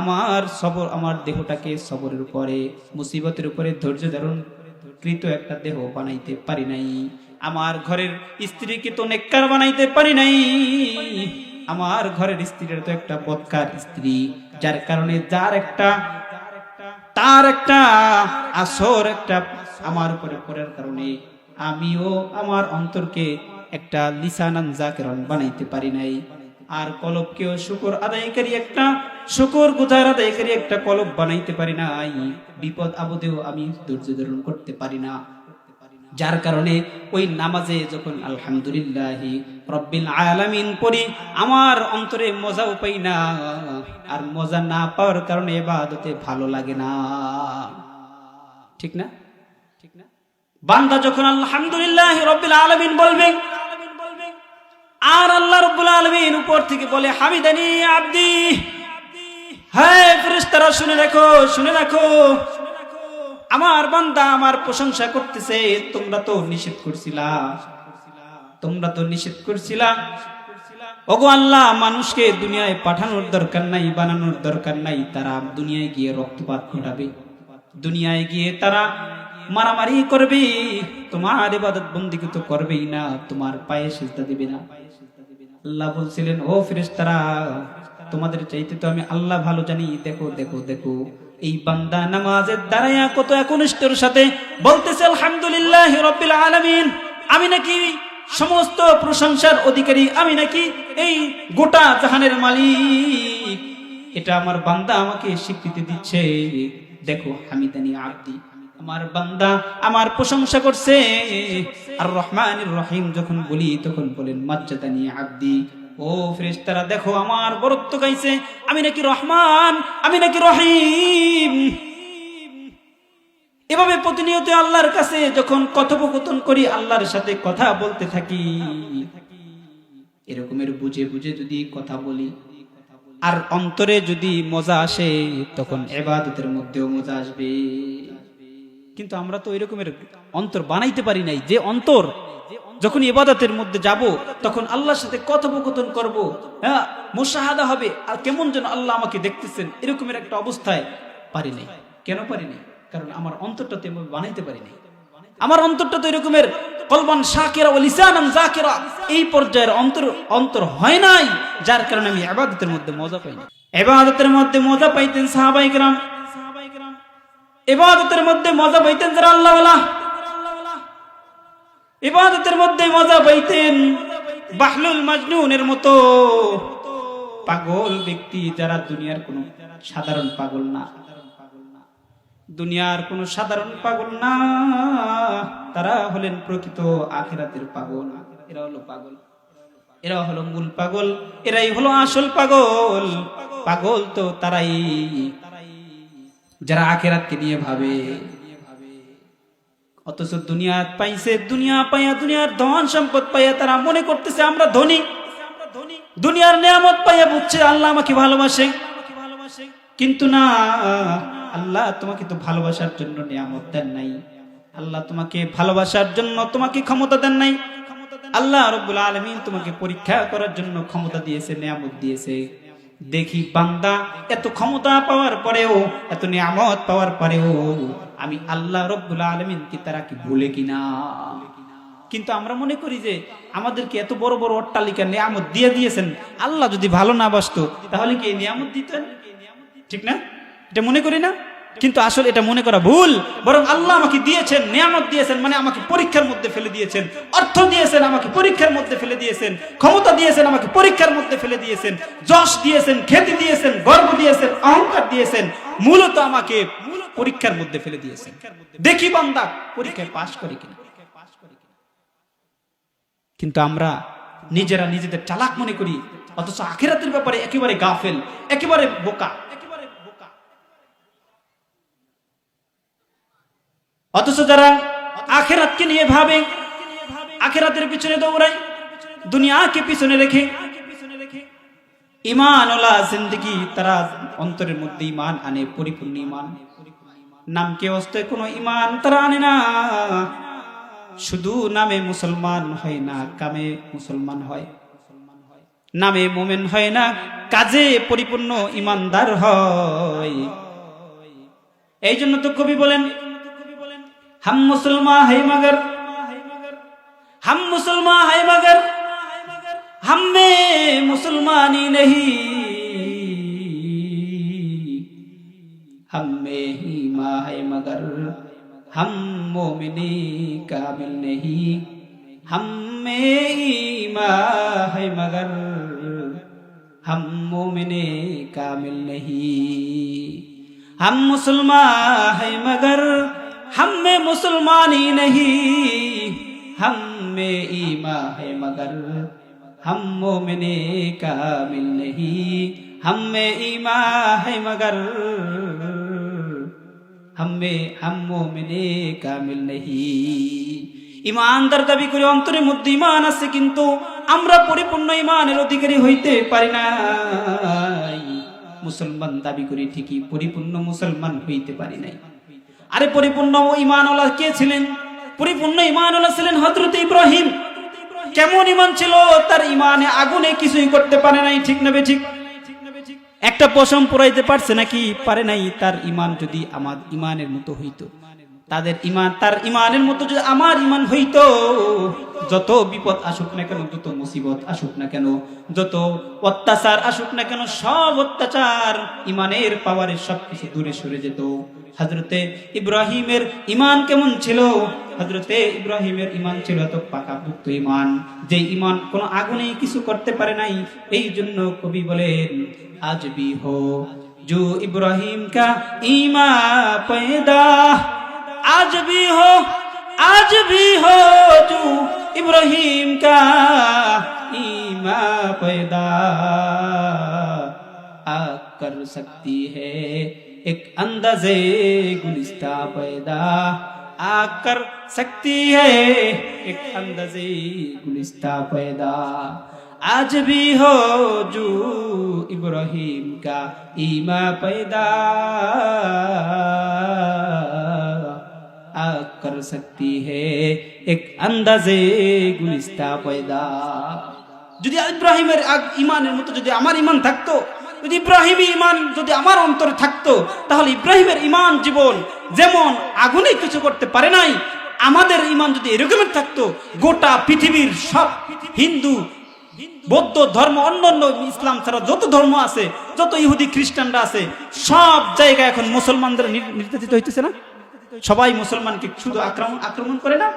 আমার সবর, আমার দেহটাকে সবরের উপরে, মুসিবতের উপরে ধৈর্য ধারণ কৃত একটা দেহ বানাইতে পারি নাই, আমার ঘরের স্ত্রীকে তো নেককার বানাইতে পারি নাই, আমার ঘরের স্ত্রীর তো একটা বদকার স্ত্রী, যার কারণে তার একটা আসর একটা আমার উপরে পড়ার কারণে আমিও আমার অন্তরকে একটা লিসানান যাকিরান বানাইতে পারি নাই। আর কলবকেও শুকর আদায়কারী একটা, শুকর গুজার আদায়কারী একটা কলব বানাইতে পারি নাই। বিপদ আপদেও আমি ধৈর্য ধারণ করতে পারি না, যার কারণে ওই নামাজে যখন আলহামদুলিল্লাহি রাব্বিল আলামিন পড়ি, আমার অন্তরে মজাও পাই না, আর মজা না পাওয়ার কারণে ইবাদতে ভালো লাগে না। ঠিক না? বান্দা যখন আলহামদুলিল্লাহি রাব্বিল আলামিন বলবে আর আল্লাহ রাব্বুল আলামিন উপর থেকে বলে হামিদানি আব্দি, হে ফেরেশতারা শুনে রাখো, শুনে রাখো, আমার বান্দা আমার প্রশংসা করতেছে। তোমরা তো নিষেধ করছিলা, তোমরা তো নিষেধ করছিলা ওগো আল্লাহ মানুষকে দুনিয়ায় পাঠানোর দরকার নাই, বানানোর দরকার নাই, তারা দুনিয়ায় গিয়ে রক্তপাত ঘটাবে, দুনিয়ায় গিয়ে তারা মারামারি করবে, তোমার ইবাদত বন্দেগী তো করবেই না, তোমার পায়ে সিজদা দিবে না। আল্লাহ বলছিলেন ও ফেরেশতারা তোমাদের চাইতে তো আমি আল্লাহ ভালো জানি। দেখো দেখো দেখো এই বান্দা নামাজের দাঁড়ায়া কত একনিষ্ঠের সাথে বলতেছে আলহামদুলিল্লাহ রাব্বিল আলামিন, আমি নাকি সমস্ত প্রশংসার অধিকারী, আমি নাকি এই গোটা জাহানের মালিক, এটা আমার বান্দা আমাকে স্বীকৃতি দিচ্ছে। দেখো হামিদানি আব্দি, আমার বান্দা আমার প্রশংসা করছে। আর রহমানির রহিম যখন বলি তখন বলেন মাজ্জাদানি আব্দি, ও ফেরেশতারা দেখো আমার বরত্ব গাইছে, আমি নাকি রহমান, আমি নাকি রহিম। এভাবে প্রতিনিয়ত আল্লাহর কাছে যখন কথোপকথন করি, আল্লাহর সাথে কথা বলতে থাকি, এরকমের বুঝে বুঝে যদি কথা বলি আর অন্তরে যদি মজা আসে, তখন ইবাদতের মধ্যেও মজা আসবে। কিন্তু আমরা তো এরকমের অন্তর বানাইতে পারি নাই, যে অন্তর যখন ইবাদতের মধ্যে যাব তখন আল্লাহর সাথে কথোপকথন করব, হ্যাঁ মুশাহাদা হবে, আর কেমন যেন আল্লাহ আমাকে দেখতেছেন, এরকমের একটা অবস্থায় পারি নাই। কেন পারি নাই? কারণ আমার অন্তরটা তো বানাইতে পারি নাই। আমার অন্তরটা তো এরকমের কলবান শাকিরা ওয়া লিসানান যাকিরা, এই পর্যায়ের অন্তর হয় নাই, যার কারণে আমি ইবাদতের মধ্যে মজা পাই না। ইবাদতের মধ্যে মজা পাইতেন সাহাবায়ে কেরাম, ইবাদতের মধ্যে মজা পাইতেন যারা আল্লাহওয়ালা, ইবাদতের মধ্যে মজা পাইতেন বাহলুল মাজনুনের মতো পাগল ব্যক্তি, যারা দুনিয়ার কোনো সাধারণ পাগল না, দুনিয়ার কোনো সাধারণ পাগল না, তারা হলেন প্রকৃত আখিরাতের পাগল। এরা হলো পাগল, এরা হলো মূল পাগল, এরাই হলো আসল পাগল। পাগল তো তারাই যারা আখিরাতকে নিয়ে ভাবে। অথচ দুনিয়া পাইছে, দুনিয়া পাইয়া দুনিয়ার ধন সম্পদ পাইয়া তারা মনে করতেছে আমরা ধনী, দুনিয়ার নিয়ামত পাইয়া বুঝছে আল্লাহ আমাকে ভালোবাসে। কিন্তু না, আল্লাহ তোমাকে তো ভালোবাসার জন্য নিয়ামত দেন নাই, আল্লাহ তোমাকে ভালোবাসার জন্য তোমাকে ক্ষমতা দেন নাই। আল্লাহ রাব্বুল আলামিন তোমাকে পরীক্ষা করার জন্য ক্ষমতা দিয়েছে, নিয়ামত দিয়েছে। দেখি বান্দা এত ক্ষমতা পাওয়ার পরেও, এত নিয়ামত পাওয়ার পরেও আমি আল্লাহ রাব্বুল আলামিন কি তারা কি ভুলে কিনা। কিন্তু আমরা মনে করি যে আমাদেরকে এত বড় বড় অট্টালিকা নিয়ামত দিয়ে দিয়েছেন, আল্লাহ যদি ভালো না বাসতো তাহলে কি এই নিয়ামত দিতেন? ঠিক না? এটা মনে করি না? কিন্তু আসলে এটা মনে করা ভুল। বরং আল্লাহ আমাকে দিয়েছেন, নিয়ামত দিয়েছেন, মানে আমাকে পরীক্ষার মধ্যে ফেলে দিয়েছেন। অর্থ দিয়েছেন, আমাকে পরীক্ষার মধ্যে ফেলে দিয়েছেন। ক্ষমতা দিয়েছেন, আমাকে পরীক্ষার মধ্যে ফেলে দিয়েছেন। যশ দিয়েছেন, খ্যাতি দিয়েছেন, গর্ব দিয়েছেন, অহংকার দিয়েছেন, মূলত আমাকে পরীক্ষার মধ্যে ফেলে দিয়েছেন। দেখি বান্দা পরীক্ষায় পাশ করে কিনা। কিন্তু আমরা নিজেরা নিজেদের চালাক মনে করি, অথচ আখিরাতের ব্যাপারে একেবারে গাফেল, একেবারে বোকা। অথচ যারা আখিরাতকে নিয়ে ভাবে, আখিরাতের পিছনে দৌড়ায়, দুনিয়াকে পিছনে রেখে ঈমানওয়ালা জিন্দেগি, তারা অন্তরের মধ্যে ঈমান আনে, পরিপূর্ণ ঈমান। নামকে অস্তে কোনো ঈমান তারা আনে না। শুধু নামে মুসলমান হয় না, কামে মুসলমান হয়। নামে মুমিন হয় না, কাজে পরিপূর্ণ ঈমানদার হয়। এই জন্য তো কবি বলেন हम मुसलमान है मगर, हम मुसलमान है मगर हम में मुसलमानी नहीं, हम में ही माँ है मगर हम मोमिनी कामिल नहीं, हम में ही माँ है मगर हम मोमिनी कामिल नहीं, हम मुसलमान है मगर हम में मुसलमानी नहीं, हम में ईमान है मगर हम मोमिने कामिल नहीं, हम में ईमान है मगर हम मोमिने कामिल नहीं। ईमानदार दाबी करे অন্তরের মধ্যে ঈমান আছে, কিন্তু আমরা পরিপূর্ণ ঈমানের অধিকারী হইতে পারি নাই। মুসলমান দাবি করি ঠিকই, পরিপূর্ণ মুসলমান হইতে পারি নাই। আরে পরিপূর্ণ ঈমানওয়ালা কে ছিলেন? পরিপূর্ণ ঈমানওয়ালা ছিলেন হযরত ইব্রাহিম। কেমন ঈমান ছিল তার? ঈমানে আগুনে কিছুই করতে পারে নাই, ঠিক না বেঠিক? একটা পশম পুরাইতে পারছে নাকি? পারে নাই। তার ঈমান যদি আমার ঈমানের মতো হইতো, তাদের ঈমান তার ঈমানের মতো যদি আমার ঈমান হইতো, যত বিপদ আসুক না কেন, যত মুসিবত আসুক না কেন, যত অত্যাচার আসুক না কেন, সব অত্যাচার ঈমানের পাওয়ারে সবকিছু দূরে সরে যেত। হযরতে ইব্রাহিমের ঈমান কেমন ছিল? হযরতে ইব্রাহিমের ঈমান ছিল এত পাকাপোক্ত ঈমান, যে ঈমান কোন আগুনে কিছু করতে পারে নাই। এই জন্য কবি বলেন, আজ भी हो जो इब्राहिम का ईमान पैदा, आज भी हो जो इब्राहिम का ईमान पैदा, आग कर सकती है एक अंदाज़े गुलिस्ता पैदा, आग कर सकती है एक अंदाज़े गुलिस्ता पैदा, आज भी हो जो इब्राहिम का ईमान पैदा, आग कर सकती है एक अंदाज़े गुलिस्ता पैदा। যদি ইব্রাহিমের ঈমানের মতো যদি আমার ঈমান থাকতো, যদি ইব্রাহিমী ঈমান যদি আমার অন্তরে থাকতো, তাহলে ইব্রাহিমের ঈমান জীবন যেমন আগুনে কিছু করতে পারে নাই, আমাদের ঈমান যদি এরকমের থাকতো, গোটা পৃথিবীর সব হিন্দু, বৌদ্ধ ধর্ম, অন্যান্য ইসলাম ছাড়া যত ধর্ম আছে, যত ইহুদি খ্রিস্টানরা আছে, সব জায়গায় এখন মুসলমানদের নির্যাতিত হইতেছে না? সবাই মুসলমানকে শুধু আক্রমণ করে না?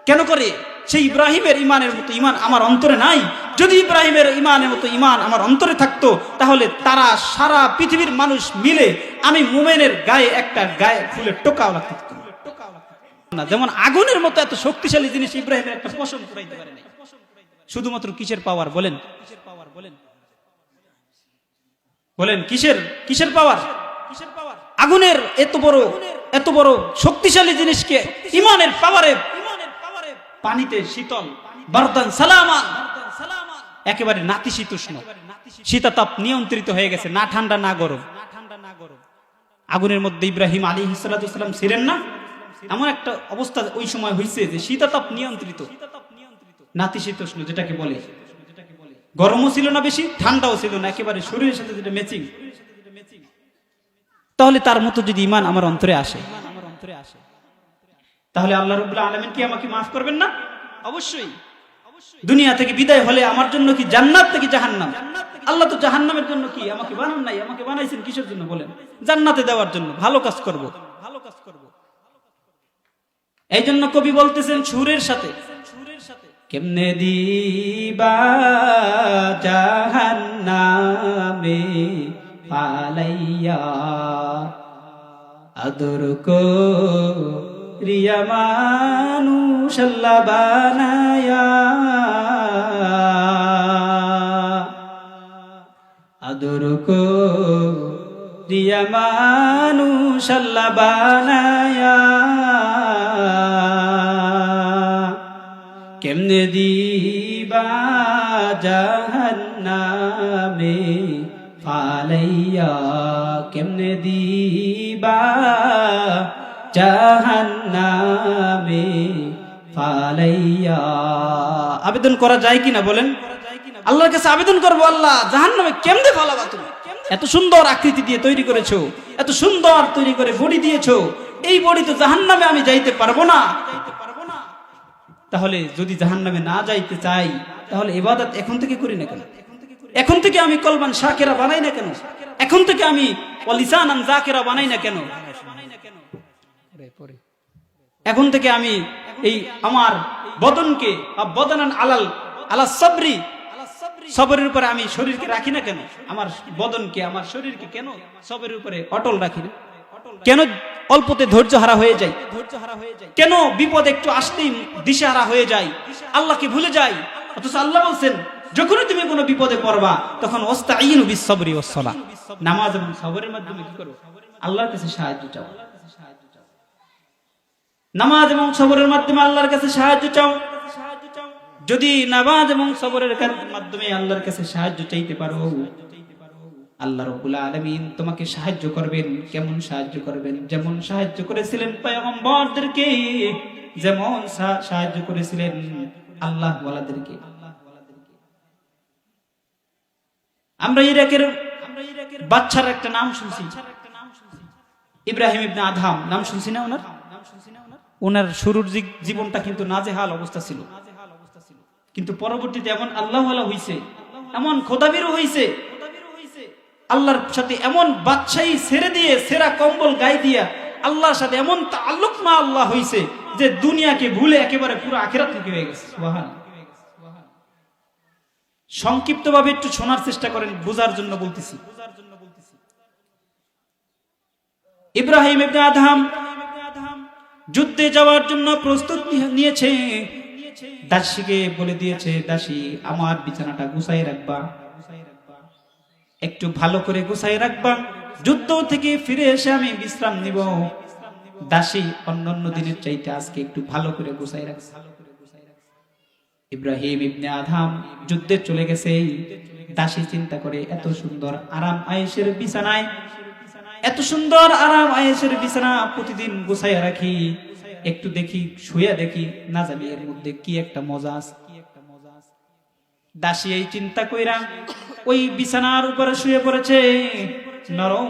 কেন করে? সেই ইব্রাহিমের ঈমানের মতো ঈমান আমার অন্তরে নাই। যদি ইব্রাহিমের ঈমানের মতো ঈমান আমার অন্তরে থাকতো, তাহলে তারা সারা পৃথিবীর মানুষ মিলে আমি মুমিনের গায়ে একটা গায়ে ফুলের টোকাও লাগতো না। যেমন আগুনের মতো এত শক্তিশালী জিনিস ইব্রাহিমের একটা পশম পুরাইতে পারে নাই। শুধুমাত্র কিসের পাওয়ার বলেন? বলেন কিসের পাওয়ার? আগুনের এত বড় শক্তিশালী জিনিসকে ঈমানের পাওয়ারে পানিতে শীতল, বারদান সালামান, একেবারে নাতিশীতোষ্ণ, শীতাতাপ নিয়ন্ত্রিত হয়ে গেছে, না ঠান্ডা না গরম। আগুনের মধ্যে ইব্রাহিম আলাইহিস সালাম ছিলেন না? এমন একটা অবস্থা ওই সময় হয়েছে যে শীতাতাপ নিয়ন্ত্রিত, নাতিশীতোষ্ণ যেটাকে বলে। গরমও ছিল না বেশি, ঠান্ডাও ছিল না, একেবারে শরীরের সাথে যেটা ম্যাচিং। তাহলে তার মতো যদি ঈমান আমার অন্তরে আসে, তাহলে আল্লাহ রাব্বুল আলামিন কি আমাকে মাফ করবেন না? অবশ্যই। দুনিয়া থেকে বিদায় হলে আমার জন্য কি জান্নাত নাকি জাহান্নাম? আল্লাহ তো জাহান্নামের জন্য কি আমাকে বানান নাই, আমাকে বানাইছেন কিসের জন্য বলেন? জান্নাতে দেওয়ার জন্য, ভালো কাজ করব। এই জন্য কবি বলতেছেন সুরের সাথে, কেমনে দিবা জাহান্নামে পালাইয়া, আদর কো রিয়া মানুষ আল্লাহ বানায়া, আদর কো রিয়া মানুষ আল্লাহ বানায়া, কেমনে দিবা জাহান্নামে ফালাইয়া, কেমনে দিবা জাহান্নামে ফালাইয়া। আবেদন করা যায় কিনা বলেন? আল্লাহর কাছে আবেদন করবো, আল্লাহ জাহান্নামে কেমনে ফালাবা? তুমি এত সুন্দর আকৃতি দিয়ে তৈরি করেছো, এত সুন্দর তৈরি করে বডি দিয়েছো, এই বডি তো জাহান্নামে আমি যাইতে পারবো না। তাহলে যদি জাহান্নামে না যাইতে চাই, তাহলে ইবাদত এখন থেকে করি না কেন? এখন থেকে আমি কলবান শাকিরা বানাই না কেন? এখন থেকে আমি লিসানান যাকিরা বানাই না কেন? এখন থেকে আমি এই আমার বদনকে বদনান আলা সাবরি, সবরের উপরে আমি শরীরকে রাখি না কেন? আমার বদনকে, আমার শরীরকে কেন সবরের উপরে অটল রাখি না কেন? অল্পতে ধৈর্য হারা হয়ে যায় কেন? বিপদ একটু আসতেই দিশাহারা হয়ে যায়, আল্লাহকে ভুলে যায়। অথচ আল্লাহ বলছেন, যখনই তুমি কোনো বিপদে পড়বা তখন ওয়াস্তাঈনু বিস-সাবরি ওয়াস-সালাহ, নামাজ এবং সবরের মাধ্যমে কি করো? আল্লাহর কাছে সাহায্য চাও। নামাজ এবং সবরের মাধ্যমে আল্লাহর কাছে সাহায্য চাও। যদি নামাজ এবং সবরের মাধ্যমে আল্লাহর কাছে সাহায্য চাইতে পারো, আল্লাহ রাব্বুল আলামিন তোমাকে সাহায্য করবেন। কেমন সাহায্য করবেন? যেমন সাহায্য করেছিলেন পয়গম্বরদেরকে, যেমন সাহায্য করেছিলেন আল্লাহ ওয়ালাদেরকে। আমরা ইরাকের বাদশার একটা নাম শুনছি, ইব্রাহিম ইবনে আদহাম, নাম শুনছি না? ওনার শুরুর জীবনটা কিন্তু নাজেহাল অবস্থা ছিল, কিন্তু পরবর্তীতে এমন আল্লাহ ওয়ালা হইছে, এমন খোদাবিরও হইছে, আল্লাহর সাথে এমন বাদশাহী ছেড়ে দিয়ে সেরা কম্বল গায়ে দিয়া আল্লাহর সাথে এমন তাআল্লুক মা আল্লাহ হইছে যে দুনিয়াকে ভুলে একেবারে পুরো আখিরাত মুখী হয়ে গেছে। সুবহানাল্লাহ। সংক্ষিপ্তভাবে একটু শোনার চেষ্টা করেন, বোঝার জন্য বলতেছি। ইব্রাহিম ইবনে আদহাম যুদ্ধে যাওয়ার জন্য প্রস্তুত নিয়েছে। দাসীকে বলে দিয়েছে, দাসী আমার বিছানাটা গুছাই রাখবা, একটু ভালো করে গুছাই রাখবা, যুদ্ধ থেকে ফিরে এসে আমি বিশ্রাম নিব। দাসী অন্যান্য দিনের চাইতে আজকে একটু ভালো করে গুছাই রাখছে। ইব্রাহিম ইবনে আদহাম যুদ্ধে চলে গেছে। দাসী চিন্তা করে, এত সুন্দর আরাম আয়েশের বিছানায়, এত সুন্দর আরাম আয়েশের বিছানা প্রতিদিন গুছাইয়া রাখি, একটু দেখি, শুয়ে দেখি, না জানি এর মধ্যে কি একটা মজা আছে। দাসী এই চিন্তা কইরা ওই বিছানার উপরে শুয়ে পড়েছে। নরম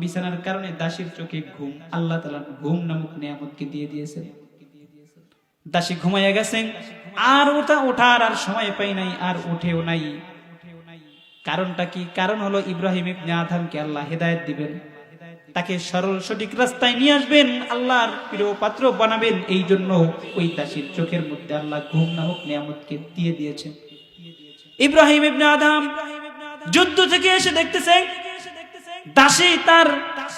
বিছানার কারণে দাসীর চোখে ঘুম, আল্লাহ তাআলা ঘুম নামক নিয়ামতকে দিয়ে দিয়েছে। দাসী ঘুমাইয়া গেছে, আর ওঠার আর সময় পাই নাই, আর উঠেও নাই। কারণটা কি? কারণ হলো ইব্রাহিম ইবনে আদহামকে আল্লাহ হেদায়েত দিবেন, তাকে সরল সঠিক রাস্তায় নিয়ে আসবেন, আল্লাহর প্রিয় পাত্র বানাবেন। এই জন্য ওই দাসীর চোখের মধ্যে আল্লাহ ঘুম নামক নিয়ামতকে দিয়ে দিয়েছেন। ইব্রাহিম ইবনে আদহাম যুদ্ধ থেকে এসে দেখতেছে দাসী তার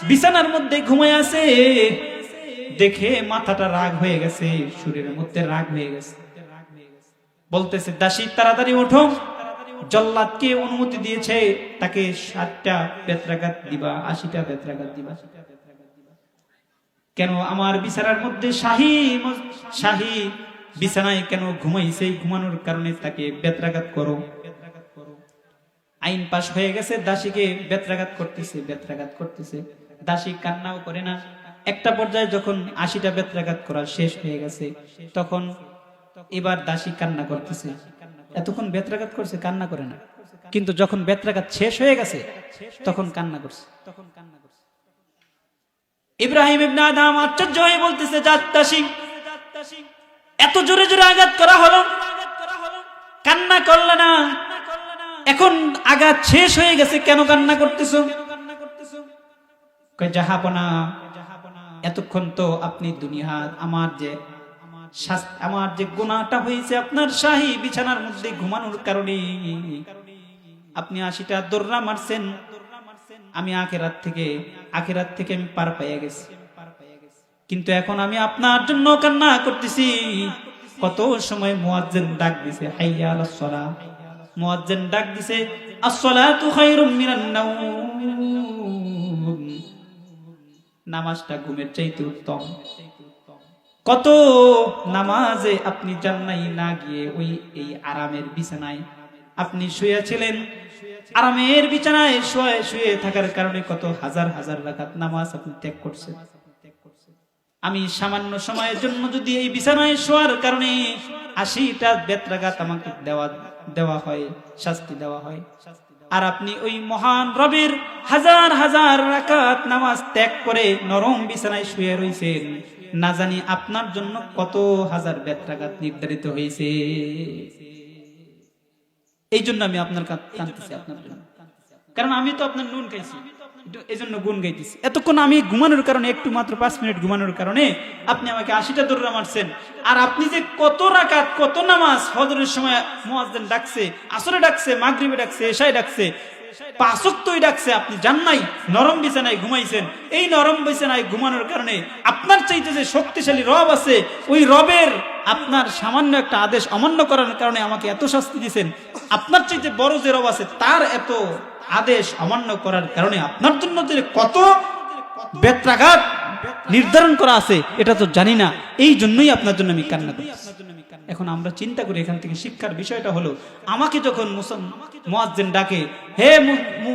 বিছানার মধ্যে ঘুমায় আছে। দেখে মাথাটা রাগ হয়ে গেছে, শরীরের মধ্যে রাগ হয়ে গেছে। বলতেছে, দাসী তাড়াতাড়ি ওঠো, জল্লাদকে অনুমতি দিয়েছে তাকে 60টা বেত্রাঘাত দিবা, 80টা বেত্রাঘাত দিবা। কেন আমার বিছানার মধ্যে শাহী বিছানায় কেন ঘুমাইছে? ঘুমানোর কারণে তাকে বেত্রাঘাত করো। আইন পাশ হয়ে গেছে, দাসীকে বেত্রাঘাত করতেছে। দাসী কান্নাও করে না। একটা পর্যায়ে যখন 80টা বেত্রাঘাত করা শেষ হয়ে গেছে, তখন এবার দাসী কান্না করতেছে। এতক্ষণ বেত্রাঘাত করছে, কান্না করে না, কিন্তু যখন বেত্রাঘাত শেষ হয়ে গেছে তখন কান্না করছে। ইব্রাহিম ইবনে আদহাম আশ্চর্য হয়ে বলতেছে, দাসী এত জোরে জোরে আঘাত করা হলো, কান্না করলে না, এখন আঘাত শেষ হয়ে গেছে, কেন কান্না করতেছো? কয়, জাহাপনা, এতক্ষণ তো আপনি দুনিয়া আমার যে গুনাহটা হয়েছে আপনার শাহী বিছানার মধ্যে ঘুমানোর কারণে, আপনি 80টা দৌড়া মারছেন। আমি আখিরাত থেকে আমি পার পাইয়া গেছি, কিন্তু এখন আমি আপনার জন্য কান্না করতেছি। কত সময় মুয়াজ্জিন ডাক দিছে, হাইয়া আলাস সালাহ, মুয়াজ্জিন ডাক দিছে, আস-সালাতু খায়রুম মিনান নাওম, নামাজটা ঘুমের চাইতে উত্তম। কত নামাজে আপনি জান্নাই না গিয়ে ওই এই আরামের বিছানায় আপনি শুয়েছিলেন। আরামের বিছানায় শুয়ে থাকার কারণে কত হাজার হাজার রাকাত নামাজ আপনি ত্যাগ করছেন। আমি সামান্য সময়ের জন্য যদি এই বিছানায় শোয়ার কারণে 80টা বেত্রাঘাত আমাকে দেওয়া হয়, শাস্তি দেওয়া হয়, আর আপনি ওই মহান রবের হাজার হাজার রাকাত নামাজ ত্যাগ করে নরম বিছানায় শুয়ে রয়েছেন, না জানি আপনার জন্য কত হাজার বেত্রাঘাত নির্ধারিত হয়েছে। এই জন্য আমি আপনার কাঁদতেছি, আপনার জন্য, কারণ আমি তো আপনার নুন খাইছি, এই জন্য গুণ গাইতেছি। এতক্ষণ আমি ঘুমানোর কারণে, একটু মাত্র 5 মিনিট ঘুমানোর কারণে আপনি আমাকে 80টা দৌড়া মারছেন। আর আপনি যে কত রাকাত, কত নামাজ, ফজরের সময় মুয়াজ্জিন ডাকছে, আসরে ডাকছে, মাগরিবে ডাকছে, এশায় ডাকছে, 5 ওয়াক্তই ডাকছে, আপনি জান নাই, নরম বিছানায় ঘুমাইছেন। এই নরম বিছানায় ঘুমানোর কারণে আপনার চাইতে যে শক্তিশালী রব আছে, ওই রবের আপনার সামান্য একটা আদেশ অমান্য করার কারণে আমাকে এত শাস্তি দিয়েছেন। আপনার চাইতে বড় যে রব আছে, তার এত আদেশ অমান্য করার কারণে আপনার জন্য যে কত বেত্রাঘাত নির্ধারণ করা আছে এটা তো জানি না, এই জন্যই আপনার জন্য আমি কান্না করি। এখন আমরা চিন্তা করি এখান থেকে শিক্ষার বিষয়টা হলো, আমাকে যখন মুয়াজ্জিন ডাকে, হে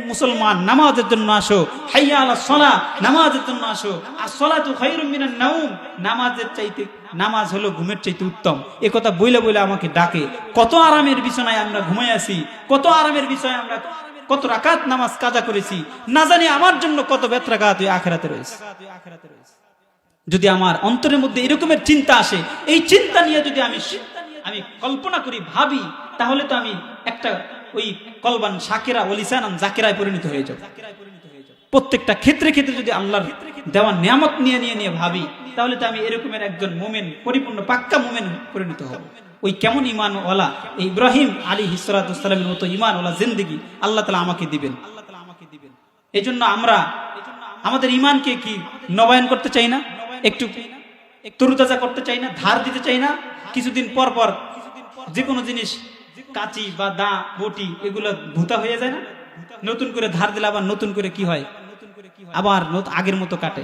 মুসলমান নামাজের জন্য আসো, হাইয়া আলাস সালাহ নামাজের জন্য আসো, আস-সালাতু খায়রুম মিনান নাওম, নামাজের চাইতে নামাজ হলো ঘুমের চাইতে উত্তম, এ কথা বইলে বইলে আমাকে ডাকে। কত আরামের বিছানায় আমরা ঘুমাই আছি, কত আরামের বিষয়ে আমরা কত রাকাত নামাজ কাজা করেছি, না জানি আমার জন্য কত বেত্রাঘাত ওই আখিরাতে রয়েছে। যদি আমার অন্তরের মধ্যে এরকমের চিন্তা আসে, এই চিন্তা নিয়ে যদি আমি কল্পনা করি, ভাবি, তাহলে তো আমি একটা ওই কলবান শাকিরা ও লিসানান জাকিরায় পরিণত হয়ে যাব। প্রত্যেকটা ক্ষেত্রে ক্ষেত্রে যদি আল্লাহর দেওয়া নিয়ামত নিয়ে ভাবি, তাহলে তো আমি এরকমের একজন মুমিন, পরিপূর্ণ পাক্কা মুমিন পরিণত হব। ওই কেমন ঈমানওয়ালা, এই ইব্রাহিম আলাইহিস সালাতু ওয়াসসালামের মতো ঈমানওয়ালা জিন্দেগি আল্লাহ তাআলা আমাকে দিবেন। এই জন্য আমরা আমাদের ঈমানকে কি নবায়ন করতে চাই না, একটু তরুতাজা করতে চাই না, ধার দিতে চাই না? কিছুদিন পর পর যে কোনো জিনিস, কাঁচি বা দা বটি, এগুলো ভুতা হয়ে যায় না? নতুন করে ধার দিলে আবার নতুন করে কি হয়, আবার আগের মতো কাটে।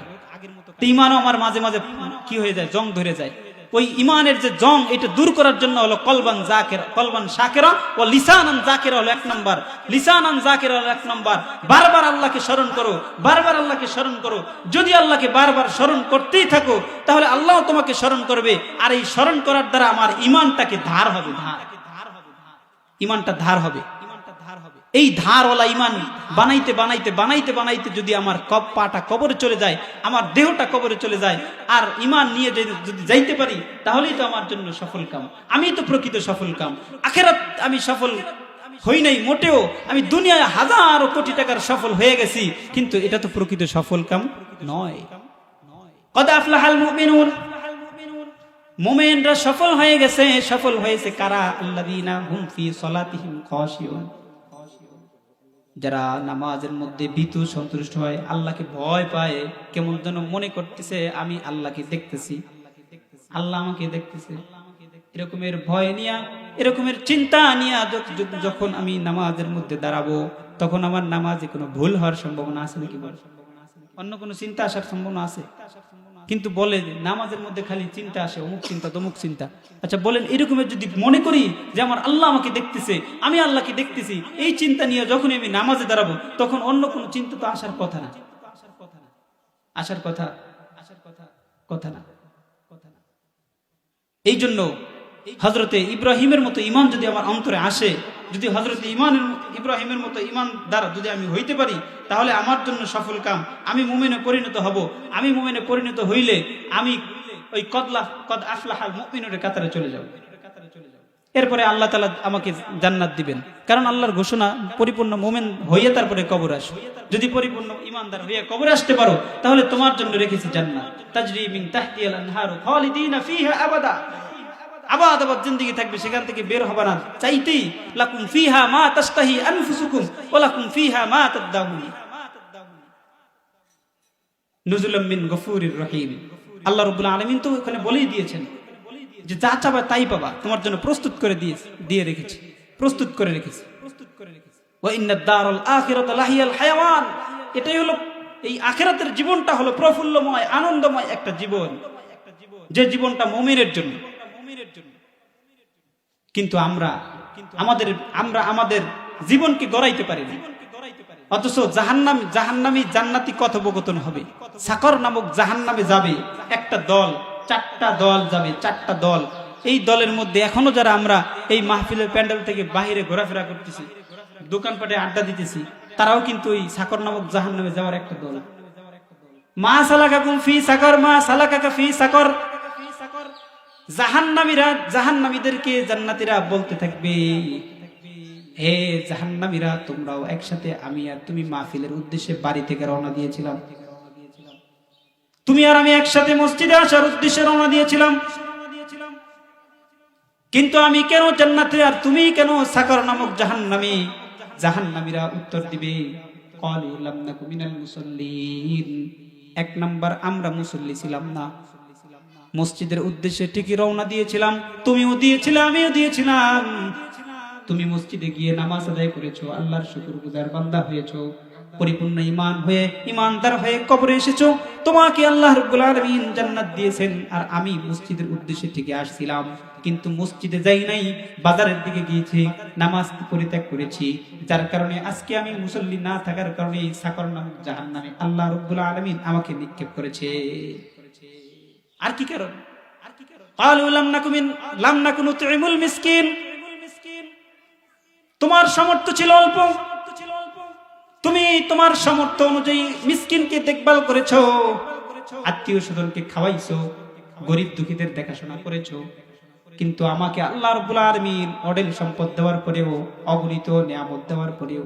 ঈমানও আমার মাঝে মাঝে কি হয়ে যায়, জং ধরে যায়। ওই ঈমানের যে জং, এটা দূর করার জন্য হলো কলবান শাকিরা ও লিসানান জাকিরা হলো 1 নাম্বার। লিসানান জাকিরা হলো 1 নাম্বার। বারবার আল্লাহকে স্মরণ করো, বারবার আল্লাহকে স্মরণ করো। যদি আল্লাহকে বারবার স্মরণ করতেই থাকো, তাহলে আল্লাহ তোমাকে স্মরণ করবে। আর এই স্মরণ করার দ্বারা আমার ঈমানটাকে ধার হবে, ঈমানটা ধার হবে। এই ধারওয়ালা ঈমান বানাইতে বানাইতে বানাইতে বানাইতে যদি আমার পাটা কবরে চলে যায়, আমার দেহটা কবরে চলে যায়, আর ঈমান নিয়ে যদি যাইতে পারি, তাহলেই তো আমার জন্য সফল কাম। আমি তো প্রকৃত সফল কাম। আখিরাত আমি সফল হই নাই মোটেও, আমি দুনিয়ায় হাজার কোটি টাকার সফল হয়ে গেছি, কিন্তু এটা তো প্রকৃত সফল কাম নয়। কদ আফলাহাল মুমিনুন, মুমিনরা সফল হয়ে গেছে। সফল হয়েছে কারা? আল্লাযীনা হুম ফি সালাতিহিম খাশিউন, যারা নামাজের মধ্যে ভীতু সন্তুষ্ট হয়, আল্লাহকে ভয় পায়, কেমন যেন মনে করতেছে আমি আল্লাহকে দেখতেছি, আল্লাহ আমাকে দেখতেছে। এরকমের ভয় নিয়া, এরকমের চিন্তা নিয়া যখন আমি নামাজের মধ্যে দাঁড়াবো, তখন আমার নামাজে কোনো ভুল হওয়ার সম্ভাবনা আছে নাকি? অন্য কোনো চিন্তা আসার সম্ভাবনা আছে? কিন্তু বলে নামাজের মধ্যে খালি চিন্তা আসে, অমুক চিন্তা তমুক চিন্তা। আচ্ছা বলেন, এরকমের যদি মনে করি যে আমার আল্লাহ আমাকে দেখতেছে, আমি আল্লাহকে দেখতেছি, এই চিন্তা নিয়ে যখন আমি নামাজে দাঁড়াবো, তখন অন্য কোনো চিন্তা তো আসার কথা না, আসার কথা না। এই জন্য হযরতে ইব্রাহিমের মতো ঈমান যদি আমার অন্তরে আসে, যদি হযরতে ইব্রাহিমের মতো ঈমান দ্বারা যদি আমি হইতে পারি, তাহলে আমার জন্য সফল কাম। আমি মুমিনে পরিণত হব। আমি মুমিনে পরিণত হইলে আমি ওই কদ আফলাহাল মুমিনুনের কাতারে চলে যাব। এরপরে আল্লাহ তাআলা আমাকে জান্নাত দিবেন, কারণ আল্লাহর ঘোষণা পরিপূর্ণ মুমিন হইয়া তারপরে কবর আসো। যদি পরিপূর্ণ ঈমানদার হইয়া কবরে আসতে পারো, তাহলে তোমার জন্য রেখেছি জান্নাত, তাজরি মিন তাহতিহাল আনহারু খালিদিনা ফিহা আবাদা, আবাদ জিন্দেগি থাকবে, সেখান থেকে বের হবে না চাইতেই। লাকুম ফিহা মা তাশতাহি আনফুসুকুম ওয়া লাকুম ফিহা মা তাদাউন, নুজুলাম মিন গফুরির রহিম। আল্লাহ রাব্বুল আলামিন তো ওখানে বলেই দিয়েছেন যে যা চাবা তাই পাবা, তোমার জন্য প্রস্তুত করে দিয়ে রেখেছি, প্রস্তুত করে রেখেছি। ওয়া ইন্নাদ দারুল আখিরাতা লাহিয়াল হায়াওয়ান, এটাই হলো এই আখিরাতের জীবনটা হলো প্রফুল্লময়, আনন্দময় একটা জীবন, যে জীবনটা মুমিনের জন্য। কিন্তু আমরা আমাদের জীবনকে গড়াইতে পারি না, অথচ জাহান্নামী জান্নাতি কথোপকথন হবে। সাকর নামক জাহান্নামে যাবে একটা দল, 4টা দল যাবে, 4টা দল। এই দলের মধ্যে এখনো যারা আমরা এই মাহফিলের প্যান্ডেল থেকে বাহিরে ঘোরাফেরা করতেছি, দোকানপাটে আড্ডা দিতেছি, তারাও কিন্তু ওই সাকর নামক জাহান্নামে যাওয়ার একটা দল। মা সালাকাকুম ফি সাকর, মা সালাকাকা ফি সাকর। জাহান্নামীদেরকে জান্নাতীরা বলতে থাকবে, হে জাহান্নামীরা, তোমরাও একসাথে, আমি আর তুমি মাহফিলের উদ্দেশ্যে বাড়ি থেকে রওনা দিয়েছিলাম, তুমি আর আমি একসাথে মসজিদে আসার উদ্দেশ্যে রওনা দিয়েছিলাম, কিন্তু আমি কেন জান্নাতে আর তুমি কেন সাকর নামক জাহান্নামী? জাহান্নামীরা উত্তর দিবে, ক্বালু লাম নাকু মিনাল মুসাল্লিন। 1 নাম্বার, আমরা মুসল্লি ছিলাম না। মসজিদের উদ্দেশ্যে ঠিকই রওনা দিয়েছিলাম, তুমিও দিয়েছিলে, আমিও দিয়েছিলাম। তুমি মসজিদে গিয়ে নামাজ আদায় করেছো, আল্লাহর শুকরগুজার বান্দা হয়েছো, পরিপূর্ণ ঈমান হয়ে, ঈমানদার হয়ে কবরে এসেছো। তোমাকে আল্লাহ রাব্বুল আলামিন জান্নাত দিয়েছেন, আর আমি মসজিদের উদ্দেশ্যে থেকে আসছিলাম, কিন্তু মসজিদে যাই নাই, বাজারের দিকে গিয়েছি, নামাজ পরিত্যাগ করেছি, যার কারণে আজকে আমি মুসল্লি না থাকার কারণে সাকর নামক জাহান্নামে আল্লাহ রাব্বুল আলামিন আমাকে নিক্ষেপ করেছে। আর কি কারণ? ক্বালু লাম নাকু নুতঈমুল মিসকিন। তোমার সামর্থ্য ছিল অল্প, তুমি তোমার সামর্থ্য অনুযায়ী মিসকিনকে দেখভাল করেছো, আত্মীয় স্বজনকে খাওয়াইছো, গরিব দুঃখীদের দেখাশোনা করেছো, কিন্তু আমাকে আল্লাহ রাব্বুল আলামিন অঢেল সম্পদ দেওয়ার পরেও, অগণিত নিয়ামত দেওয়ার পরেও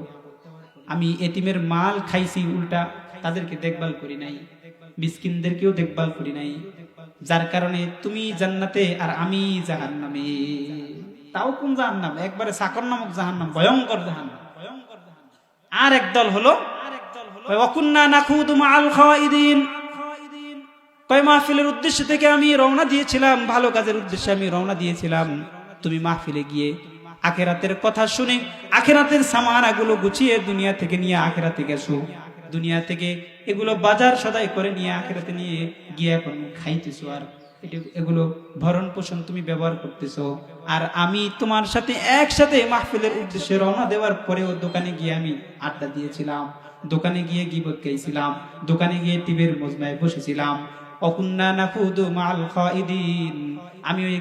আমি এতিমের মাল খাইছি, উল্টা তাদেরকে দেখভাল করি নাই, মিসকিনদেরকেও দেখভাল করি নাই, যার কারণে তুমি জান্নাতে আর আমি জাহান্নামে। তাও কোন জাহান্নাম? একবারে সাকর নামক জাহান্নাম, ভয়ঙ্কর জাহান্নাম। আর একদল হলো ওয়াকুন্না নাখুদু মাআল খাওয়াইদিন। কয় মাহফিলের উদ্দেশ্য থেকে আমি রওনা দিয়েছিলাম, ভালো কাজের উদ্দেশ্যে আমি রওনা দিয়েছিলাম, তুমি মাহফিলে গিয়ে আখিরাতের কথা শুনে আখিরাতের সামানাগুলো গুছিয়ে দুনিয়া থেকে নিয়ে আখিরাতে গেছো, দুনিয়া থেকে এগুলো বাজার সদাই করে নিয়ে আখিরাতে নিয়ে গিয়ে এখন খাইতেছো, আর এগুলো ভরণ পোষণ তুমি ব্যবহার করতেছো, আর আমি তোমার সাথে একসাথে মাহফিলের উদ্দেশ্যে রওনা দেওয়ার পরেও দোকানে গিয়ে আমি আড্ডা দিয়েছিলাম, দোকানে গিয়ে গীবত গাইছিলাম, দোকানে গিয়ে টিভির মজমায় বসেছিলাম। অকুন্না নাখুদু মাআল খাইদিন, আমি ওই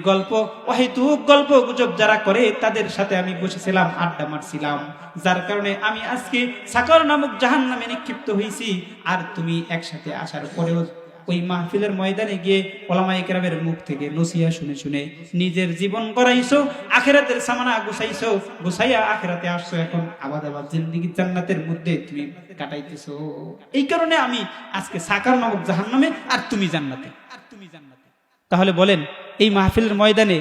অহেতুক গল্প গুজব যারা করে তাদের সাথে আমি বসেছিলাম, আড্ডা মারছিলাম, যার কারণে আমি আজকে সাকর নামক জাহান্নামে নিক্ষিপ্ত হয়েছি। আর তুমি একসাথে আসার পরেও ওই মাহফিলের ময়দানে গিয়ে ওলামায়ে কেরামের মুখ থেকে নসিহা শুনে শুনে নিজের জীবন গড়াইছো, আখিরাতের সামানা গুছাইছো, গুছাইয়া আখিরাতে আসছো, এখন আবাদ জিন্দেগি জান্নাতের মধ্যে তুমি কাটাইতেছো। এই কারণে আমি আজকে সাকর নামক জাহান্নামে, আর তুমি জান্নাতে। তাহলে বলেন, এই মাহফিলের ময়দানে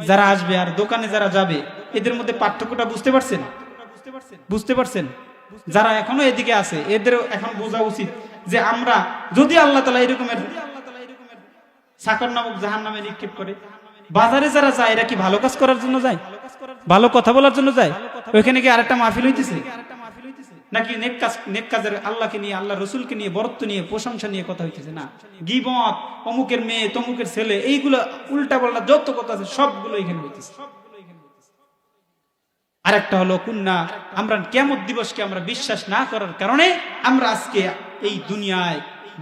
যারা আসবে আর দোকানে যারা যাবে, এদের মধ্যে পার্থক্যটা বুঝতে পারছেন? বুঝতে পারছেন? যারা এখনো এদিকে আছে এদের এখন বোঝা উচিত যে আমরা যদি আল্লাহ তাআলা এরকমের সাকর নামক জাহান্নামে নিক্ষেপ করে, বাজারে যারা যায় এরা কি ভালো কাজ করার জন্য যায়? ভালো কথা বলার জন্য যায়? ওইখানে কি আরেকটা মাহফিল হইতেছে? নাকি নেক কাজের আল্লাহকে নিয়ে, আল্লাহ রসুলকে নিয়ে, বরত্ব নিয়ে, প্রশংসা নিয়ে কথা হইতেছে? না, গীবত, অমুকের মেয়ে, তমুকের ছেলে, এইগুলো উল্টা পাল্টা যত কথা আছে সবগুলো এখানে হইতেছে। আরেকটা হলো কুন্না, আমরা কিয়ামত দিবসকে আমরা বিশ্বাস না করার কারণে আমরা আজকে এই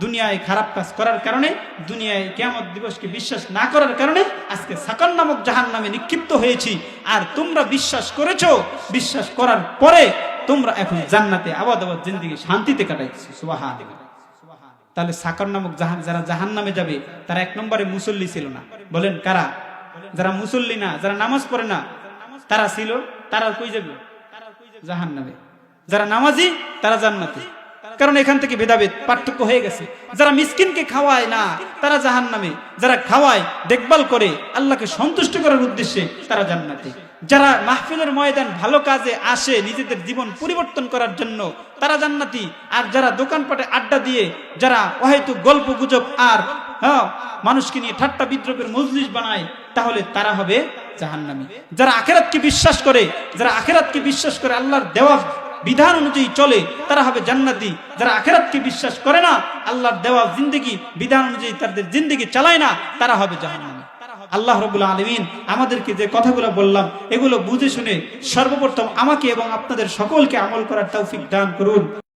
দুনিয়ায় খারাপ কাজ করার কারণে, দুনিয়ায় কিয়ামত দিবসকে বিশ্বাস না করার কারণে আজকে সাকর নামক জাহান্নামে নিক্ষিপ্ত হয়েছি। আর তোমরা বিশ্বাস করেছো, বিশ্বাস করার পরে তোমরা এখন জান্নাতে আবাদ জিন্দেগি শান্তিতে কাটাইছো। সুবহানাল্লাহ। তাহলে সাকর নামক যারা জাহান্নামে যাবে তারা এক নম্বরে মুসল্লি ছিল না। বলেন কারা? যারা মুসল্লি না, যারা নামাজ পড়ে না, তারা ছিল, তারা কই যাবে? জাহান্নামে। যারা নামাজি তারা জান্নাতে। কারণ এখান থেকে ভেদাভেদ পার্থক্য হয়ে গেছে। যারা মিসকিনকে খাওয়ায় না তারা জাহান্নামে, যারা খাওয়ায়, দেখভাল করে, আল্লাহকে সন্তুষ্ট করার উদ্দেশ্যে তারা জান্নাতে। যারা মাহফিলের ময়দান ভালো কাজে আসে নিজেদের জীবন পরিবর্তন করার জন্য তারা জান্নাতি। আর যারা দোকানপাটে আড্ডা দিয়ে, যারা অহেতুক গল্প গুজব আর মানুষকে নিয়ে ঠাট্টা বিদ্রোহের মজলিস বানায়, তাহলে তারা হবে জাহান্নামী। যারা আখিরাতকে বিশ্বাস করে, আল্লাহর দেওয়া বিধান অনুযায়ী চলে, তারা হবে জান্নাতি। যারা আখিরাতকে বিশ্বাস করে না, আল্লাহর দেওয়া জিন্দেগি বিধান অনুযায়ী তাদের জিন্দেগি চালায় না, তারা হবে জাহান্নামী। আল্লাহ রাব্বুল আলামিন আমাদেরকে যে কথাগুলো বললাম এগুলো বুঝে শুনে সর্বপ্রথম আমাকে এবং আপনাদের সকলকে আমল করার তৌফিক দান করুন।